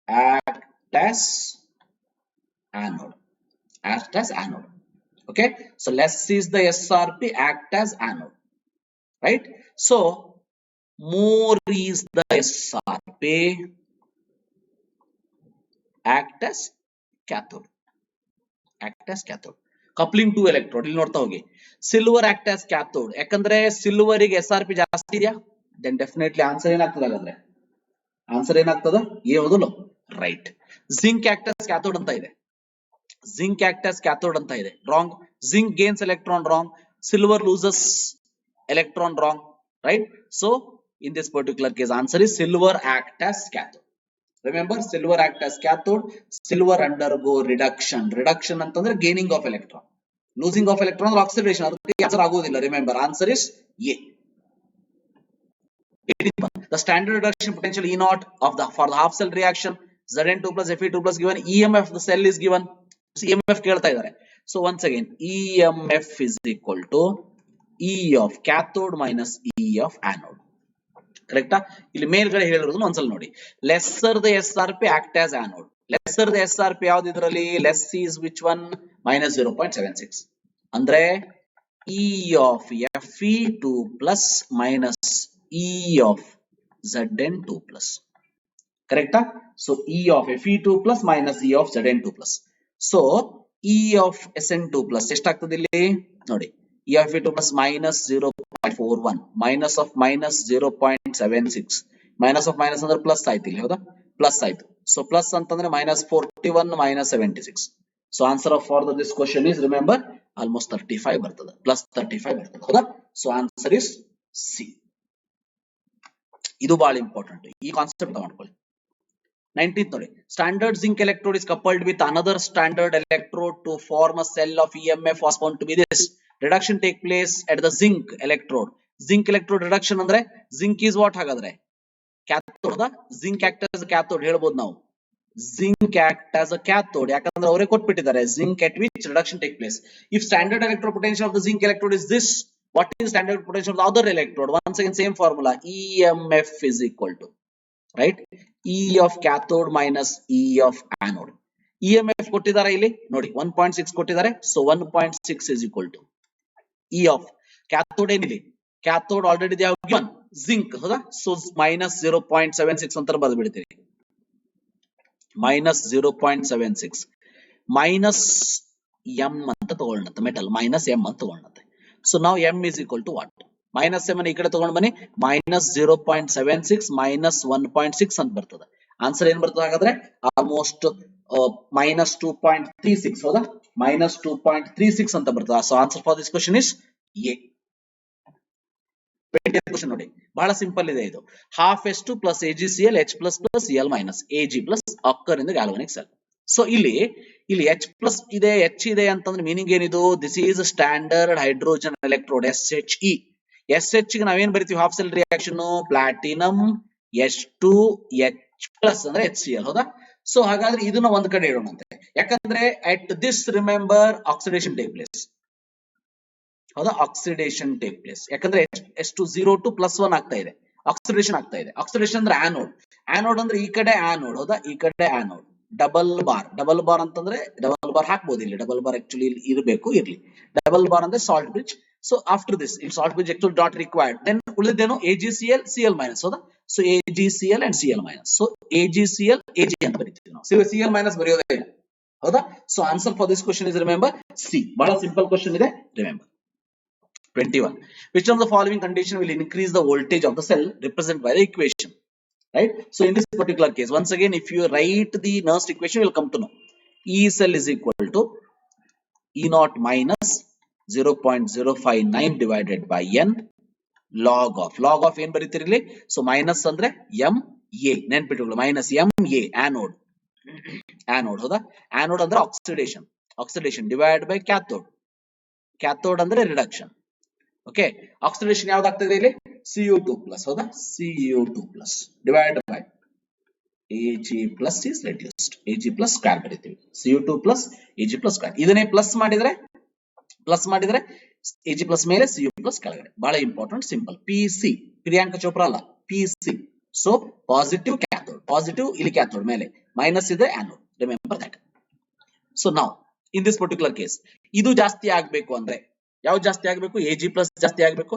act as anode, act as anode. Okay, so less is the SRP, act as anode, right? So more is the SRP, act as cathode, act as cathode. Coupling to electrode ಇಲ್ಲಿ ನೋಡ್ತಾ ಹೋಗಿ. Silver act as cathode, ಯಾಕಂದ್ರೆ silver ಗೆ SRP ಜಾಸ್ತಿ ಇದೆಯಾ, then definitely answer ಏನಾಗ್ತದೆ ಹಾಗಾದ್ರೆ, answer ಏನಾಗ್ತದೆ ಎ ಹೌದಲ್ಲ, right. Zinc act as cathode ಅಂತ ಇದೆ, zinc act as cathode ಅಂತ ಇದೆ, wrong. Zinc gains electron, wrong. Silver loses electron, wrong, right? So in this particular case answer is silver act as cathode. Remember, silver act as cathode, silver undergo reduction. Reduction ಅಂತಂದ್ರೆ gaining of electron, losing of electron or oxidation, ಅದಕ್ಕೆ answer ಆಗೋದಿಲ್ಲ. Remember, answer is A. The standard reduction potential E naught of the for the half cell reaction Zn2 plus Fe2 plus given, EMF of the cell is given. EMF ಕೇಳ್ತಾ ಇದ್ದಾರೆ. So once again EMF is equal to E of cathode minus E of anode. ಕರೆಕ್ಟಾ? ಇಲ್ಲಿ ಮೇಲ್ಗಡೆ ಹೇಳಿರೋದನ್ನ ಒಂದ್ಸಲ ನೋಡಿ. Lesser the SRP act as anode. Lesser the SRP ಯಾವ್ದು ಇದರಲ್ಲಿ? Less is which one? minus 0.76. ಅಂದ್ರೆ E of Fe2 plus minus E of Zn2 plus. ಕರೆಕ್ಟಾ? So E of Fe2 plus minus E of Zn2 plus. So E of Sn2 plus ಎಷ್ಟಾಗ್ತದೆ ಇಲ್ಲಿ ನೋಡಿ, E of Fe2 plus minus 0.41 minus of minus 0.76 minus of minus ಅಂದ್ರೆ plus ಆಯ್ತು ಇಲ್ಲಿ, ಹೌದಾ? Plus ಆಯ್ತು. So plus ಅಂತಂದ್ರೆ minus 41 minus 76. So answer for this question is, remember, almost 35 ಬರ್ತದೆ, ಪ್ಲಸ್ 35 ಬರ್ತದೆ, ಹೌದಾ? So answer is C. ಇದು ಬಹಳ ಇಂಪಾರ್ಟೆಂಟ್, ಈ ಕಾನ್ಸೆಪ್ಟ್ ತಗೊಂಡ್ಕೊಳ್ಳಿ. 19th ನೋಡಿ, standard zinc electrode is coupled with another standard electrode to form a cell of EMF was found to be this. Reduction take place at the zinc electrode. Zinc electrode reduction ಅಂದ್ರೆ zinc is what ಹಾಗಾದ್ರೆ cathode, zinc act as a cathode ಹೇಳ್ಬೋದು ನಾವು. Zinc act as a cathode ಯಾಕಂದ್ರೆ ಅವರೇ ಕೊಟ್ಬಿಟ್ಟಿದ್ದಾರೆ zinc at which reduction take place. If standard electrode potential of the zinc electrode is this, what is standard potential of the other electrode? Once again same formula, EMF is equal to, right, E of cathode minus E of anode. EMF ಕೊಟ್ಟಿದ್ದಾರೆ ಇಲ್ಲಿ ನೋಡಿ 1.6 ಕೊಟ್ಟಿದ್ದಾರೆ, so 1.6 is equal to E of cathode ಏನಿದೆ, cathode already they have given zinc, ಹೌದಾ? so minus 0.76 ಅಂತ ಬರೆದು ಬಿಡ್ತೀವಿ, minus 0.76 minus M ಅಂತ ತಗೊಳ್ಳೋಣ, ಮೆಟಲ್ minus M ಅಂತ ತಗೊಳ್ಳೋಣ. so now M is equal to what? minus 7 ಈ ಕಡೆ ತಗೊಂಡು ಬನ್ನಿ, minus 0.76 minus 1.6 ಅಂತ ಬರ್ತದೆ. ಆನ್ಸರ್ ಏನ್ ಬರ್ತದೆ ಹಾಗಾದ್ರೆ? ಆಲ್ಮೋಸ್ಟ್ minus 2.36, ಹೌದಾ? minus 2.36 ಅಂತ ಬರ್ತದೆ. So answer for this question is A. 20th question ನೋಡಿ, ಬಹಳ ಸಿಂಪಲ್ ಇದೆ ಇದು. half S2 plus AgCl H plus plus Cl minus Ag plus occur in the galvanic cell. ಸೊ ಇಲ್ಲಿ H plus ಇದೆ, H ಇದೆ ಅಂತಂದ್ರೆ ಮೀನಿಂಗ್ ಏನಿದು? This is standard hydrogen electrode SHE. SH ಗೆ ನಾವೇನ್ ಬರಿತೀವಿ half cell reaction? Platinum H2H plus ಅಂದ್ರೆ HCl, ಹೌದಾ? ಸೊ ಹಾಗಾದ್ರೆ ಇದನ್ನ ಒಂದ್ ಕಡೆ ಇಡೋಣಂತೆ, ಯಾಕಂದ್ರೆ at this remember oxidation take place, ಹೌದಾ? ಆಕ್ಸಿಡೇಷನ್ ಟೇಕ್ ಪ್ಲೇಸ್, ಯಾಕಂದ್ರೆ H2O2 +1 ಆಗ್ತಾ ಇದೆ, ಆಕ್ಸಿಡೇಷನ್ ಆಗ್ತಾ ಇದೆ. ಆಕ್ಸಿಡೇಷನ್ ಅಂದ್ರೆ ಆನೋಡ್, ಆನೋಡ್ ಅಂದ್ರೆ ಈ ಕಡೆ ಆನೋಡ್, ಹೌದಾ? ಈ ಕಡೆ ಆನೋಡ್. ಡಬಲ್ ಬಾರ್ ಅಂತಂದ್ರೆ ಡಬಲ್ ಬಾರ್ ಹಾಕ್ಬೋದು ಇಲ್ಲಿ, ಡಬಲ್ ಬಾರ್ ಆಕ್ಚುಲಿ ಇರಬೇಕು, ಇರ್ಲಿ. ಡಬಲ್ ಬಾರ್ ಅಂದ್ರೆ salt bridge. So after this it salt bridge actually not required. Then ಉಳಿದೇನು? AgCl Cl minus, ಹೌದಾ? ಸೊ AgCl and Cl minus. ಸೊ AgCl Ag ಅಂತ ಬರೀತೀವಿ ನಾವು, Cl minus ಬರೆಯೋದೇ ಇಲ್ಲ, ಹೌದಾ? So answer for this question is, remember, C. ಬಹಳ simple question ಇದೆ, remember. 21. Which of the following condition will increase the voltage of the cell represented by the equation? Right? So in this particular case, once again, if you write the Nernst equation, you will come to know E cell is equal to E naught minus 0.059 divided by N log of ಏನ್ ಬರೀತಿರಲಿ? So minus ಅಂದ್ರೆ M A, ನೆನ್ಪಿಟ್ಕೊಳ್ಳಿ, minus M A anode, ಹೌದಾ? Anode ಅಂದ್ರೆ oxidation divide by cathode ಅಂದ್ರೆ reduction. Okay, oxidation ಯಾವ್ದಾಗ್ತದೆ ಇಲ್ಲಿ? Cu2 plus, ಹೌದಾ? Cu2 plus divided by Ag plus is reduced. Ag plus square ಬರೀತೀವಿ. Cu2 plus Ag plus square. ಇದನ್ನೇ plus ಮಾಡಿದ್ರೆ Ag plus ಮೇಲೆ Cu plus ಕೆಳಗಡೆ. ಬಹಳ important, simple. PC Priyanka Chopra ಅಲ್ಲ, PC. ಸೊ ಪಾಸಿಟಿವ್ ಕ್ಯಾಥೋಡ್, ಪಾಸಿಟಿವ್ ಇಲ್ಲಿ ಕ್ಯಾಥೋಡ್ ಮೇಲೆ, ಮೈನಸ್ ಇದೆ ಆನೋಡ್. Remember that. ಸೊ ನಾವು ಇನ್ ದಿಸ್ ಪರ್ಟಿಕ್ಯುಲರ್ ಕೇಸ್ ಇದು ಜಾಸ್ತಿ ಆಗ್ಬೇಕು ಅಂದ್ರೆ ಯಾವ್ದು ಜಾಸ್ತಿ ಆಗ್ಬೇಕು? Ag plus ಜಾಸ್ತಿ ಆಗ್ಬೇಕು,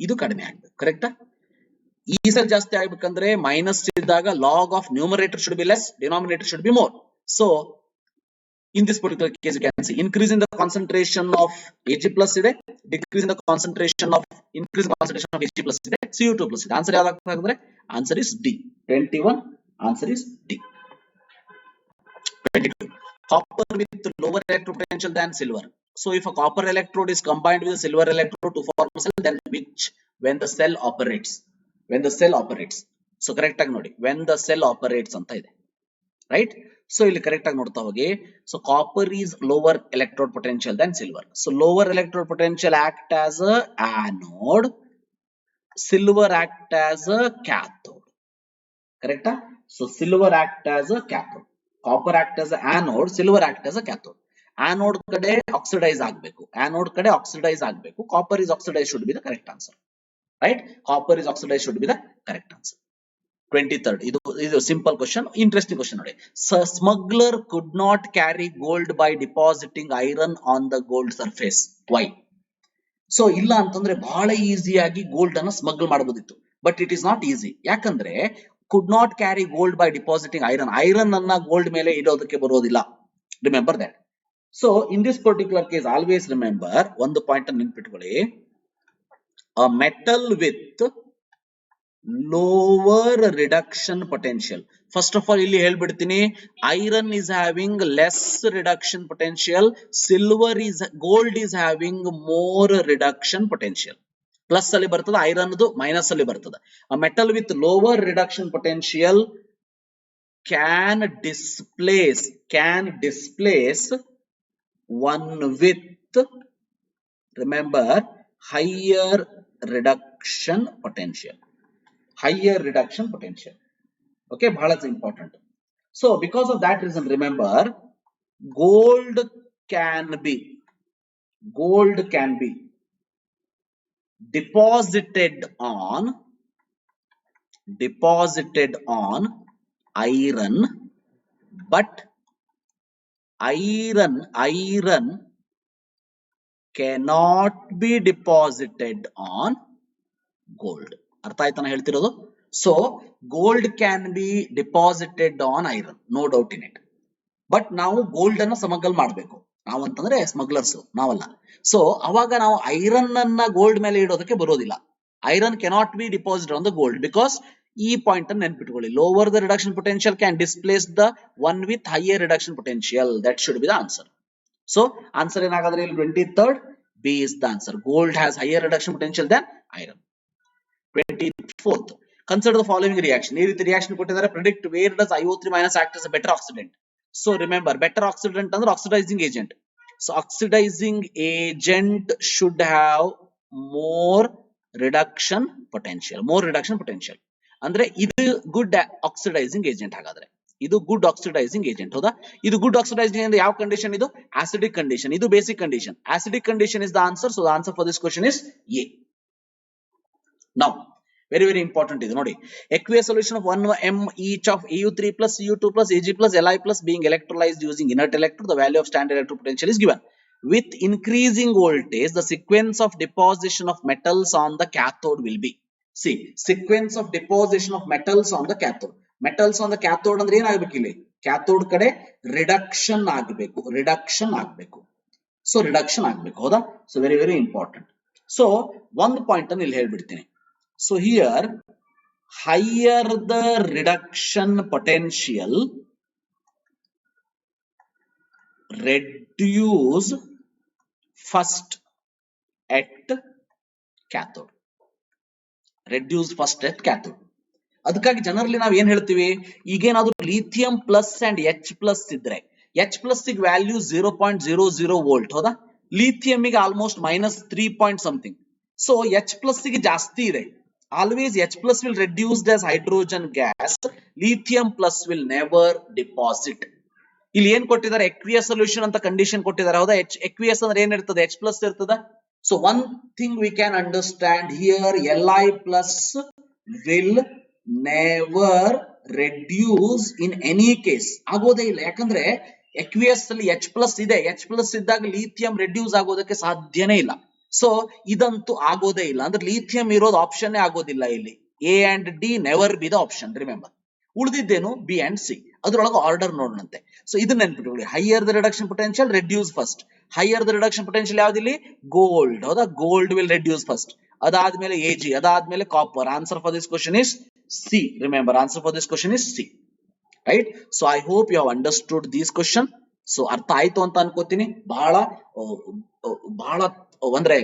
ಇದು ಕಡಿಮೆ ಆಗ್ಬೇಕು. ಕರೆಕ್ಟಾ? ಈ ಸಲ ಜಾಸ್ತಿ ಆಗ್ಬೇಕಂದ್ರೆ ಮೈನಸ್ ಇದ್ದಾಗ log of numerator should be less, denominator should be more. So in this particular case you can see increase in the concentration of Ag plus ಇದೆ, decrease in the concentration of increase in concentration of Ag plus ಇದೆ, Cu2 plus ಇದೆ. Answer ಯಾವ್ದಾಗ್ತದೆ? Answer is D. 21 answer is D. 22. Copper with lower electropotential than silver. So if a copper electrode is combined with a silver electrode to form a cell, then which when the cell operates, so correct ಆಗಿ ನೋಡಿ, when the cell operates ಅಂತ ಇದೆ, right? So ಇಲ್ಲಿ correct ಆಗಿ ನೋಡ್ತಾ ಹೋಗಿ. So copper is lower electrode potential than silver. So lower electrode potential act as a anode, silver act as a cathode. Correct? So silver act as a cathode, copper act as a anode, silver act as a cathode. Anode ಕಡೆ oxidize ಆಗಬೇಕು, anode ಕಡೆ oxidize ಆಗಬೇಕು. Copper is oxidized should be the correct answer, right? Copper is oxidized should be the correct answer. 23rd. ಇದು simple question, interesting question ನೋಡಿ. Smuggler could not carry gold by depositing iron on the gold surface. Why? ಸೊ ಇಲ್ಲ ಅಂತಂದ್ರೆ ಬಹಳ ಈಸಿಯಾಗಿ gold ಅನ್ನ smuggle ಮಾಡಬಹುದಿತ್ತು, but it is not easy. ಯಾಕಂದ್ರೆ could not carry gold by depositing iron, iron ಅನ್ನ ಗೋಲ್ಡ್ ಮೇಲೆ ಇಡೋದಕ್ಕೆ ಬರೋದಿಲ್ಲ. Remember that. So in this particular case always remember, ಒಂದು ಪಾಯಿಂಟ್ ಅನ್ನು ನೆನ್ಪಿಟ್ಕೊಳ್ಳಿ, a metal with lower reduction potential. First of all ಇಲ್ಲಿ ಹೇಳ್ಬಿಡ್ತೀನಿ, iron is having less reduction potential, gold is having more reduction potential. Plus ಅಲ್ಲಿ ಬರ್ತದೆ, iron minus ಅಲ್ಲಿ ಬರ್ತದೆ. A metal with lower reduction potential can displace one with, remember, higher reduction potential. Okay, bhala important. So because of that reason, remember, gold can be deposited on iron, but iron cannot be deposited on gold. ಅರ್ಥ ಆಯ್ತಾನ ಹೇಳ್ತಿರೋದು? So gold can be deposited on iron, no doubt in it. But ನಾವು gold ಅನ್ನ smuggle ಮಾಡಬೇಕು. ನಾವು ಅಂತಂದ್ರೆ smugglers, ನಾವಲ್ಲ. So ಅವಾಗ ನಾವು ಐರನ್ ಅನ್ನ ಗೋಲ್ಡ್ ಮೇಲೆ ಇಡೋದಕ್ಕೆ ಬರೋದಿಲ್ಲ. Iron cannot be deposited on the gold, because ಈ ಪಾಯಿಂಟ್ ಅನ್ನು ನೆನ್ಪಿಟ್ಕೊಳ್ಳಿ, lower the reduction potential can displace the one with higher reduction potential. That should be the answer. So answer ಏನಾಗಾದ್ರೆ ಇಲ್ಲಿ 23rd B is the answer. Gold has higher reduction potential than iron. 24th. Consider the following reaction. ಈ ರೀತಿ reaction ಕೊಟ್ಟಿದ್ದಾರೆ. Predict where does IO3 minus act as a better oxidant. So remember, better oxidant ಅಂದ್ರೆ oxidizing agent. So oxidizing agent should have more reduction potential. ಅಂದ್ರೆ ಇದು good oxidising agent. ಹಾಗಾದ್ರೆ ಇದು good oxidising agent, ಹೌದಾ? ಇದು good oxidising ಅಂದ್ರೆ ಯಾವ condition? ಇದು ಆಸಿಡಿಕ್ ಕಂಡೀಷನ್, ಇದು basic condition. Acidic condition is the answer. So the answer for this question is A. Now, very important is nodi. Aqueous solution of 1 m each of Au3 plus Cu2 plus Ag plus Li plus being electrolyzed using inert electrode, the value of standard electropotential is given. With increasing voltage, the sequence of deposition of metals on the cathode will be. See, sequence of deposition of metals on the cathode. Metals on the cathode ಅಂದ್ರೆ ಏನಾಗಬೇಕು? ಇಲ್ಲಿ cathode ಕಡೆ reduction ಆಗಬೇಕು. So reduction ಆಗಬೇಕು, ಹೌದಾ? So very important. So ಒಂದು point ಅನ್ನು ಇಲ್ಲಿ ಹೇಳ್ಬಿಡ್ತೀನಿ. So here, higher the reduction potential, reduce first at cathode. ಅದಕ್ಕಾಗಿ ಜನರಲಿ ನಾವು ಏನ್ ಹೇಳ್ತೀವಿ, ಈಗೇನಾದ್ರೂ lithium plus and H plus ಇದ್ರೆ, ಎಚ್ ಪ್ಲಸ್ ಗೆ ವ್ಯಾಲ್ಯೂ 0.00 ವೋಲ್ಟ್, ಹೌದಾ? ಲಿಥಿಯಂ ಗೆ almost -3 point something. So H plus ಗೆ ಜಾಸ್ತಿ ಇದೆ, always H plus will reduced as hydrogen gas, lithium plus will never deposit. ಇಲ್ಲಿ ಏನ್ ಕೊಟ್ಟಿದ್ದಾರೆ, ಎಕ್ವಿಯಸ್ ಸೊಲ್ಯೂಷನ್ ಅಂತ ಕಂಡೀಷನ್ ಕೊಟ್ಟಿದ್ದಾರೆ. ಹೌದಾ? ಎಕ್ವಿಯಸ್ ಅಂದ್ರೆ ಏನಿರ್ತದೆ, H ಪ್ಲಸ್ ಇರ್ತದ. So one thing we can understand here, Li plus will never reduce in any case. ಆಗೋದೇ ಇಲ್ಲ. ಯಾಕಂದ್ರೆ ಎಕ್ವಿಯಸ್ ಅಲ್ಲಿ H ಪ್ಲಸ್ ಇದೆ. H ಪ್ಲಸ್ ಇದ್ದಾಗ ಲಿಥಿಯಂ ರೆಡ್ಯೂಸ್ ಆಗೋದಕ್ಕೆ ಸಾಧ್ಯನೇ ಇಲ್ಲ. ಸೊ ಇದಂತೂ ಆಗೋದೇ ಇಲ್ಲ. ಅಂದ್ರೆ ಲಿಥಿಯಂ ಇರೋದು ಆಪ್ಷನ್ ಆಗೋದಿಲ್ಲ ಇಲ್ಲಿ. A and D never be the option, remember. ಉಳಿದಿದ್ದೇನು ಬಿ ಅಂಡ್ ಸಿ. ಅದ್ರೊಳಗೆ ಆರ್ಡರ್ ನೋಡೋಣಂತೆ. ಸೊ ಇದನ್ನ ನೆನ್ಪಿಟ್ಕೊಳ್ಳಿ. Higher the reduction potential reduce first. Higher the reduction potential ಯಾವ್ದಿಲ್ಲಿ? ಗೋಲ್ಡ್. ಹೌದಾ? Gold will reduce first. ಅದಾದ್ಮೇಲೆ Ag, ಅದಾದ್ಮೇಲೆ copper. Answer for this question is C. Remember, answer for this question is C. Right? So I hope you have understood these question. So ಅರ್ಥ ಆಯ್ತು ಅಂತ ಅನ್ಕೋತೀನಿ. ಬಹಳ ಅಂದ್ರೆ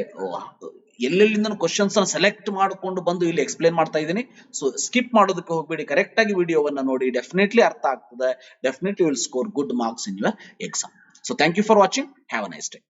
ಎಲ್ಲೆಲ್ಲಿಂದ ಕ್ವಶನ್ಸ್ ಸೆಲೆಕ್ಟ್ ಮಾಡಿಕೊಂಡು ಬಂದು ಇಲ್ಲಿ ಎಕ್ಸ್ಪ್ಲೇನ್ ಮಾಡ್ತಾ ಇದ್ದೀನಿ. ಸೊ ಸ್ಕಿಪ್ ಮಾಡೋದಕ್ಕೆ ಹೋಗ್ಬೇಡಿ. ಕರೆಕ್ಟ್ ಆಗಿ ವಿಡಿಯೋವನ್ನ ನೋಡಿ. ಡೆಫಿನೆಟ್ಲಿ ಅರ್ಥ ಆಗ್ತದೆ. Definitely will score good marks in your exam. So thank you for watching. Have a nice day.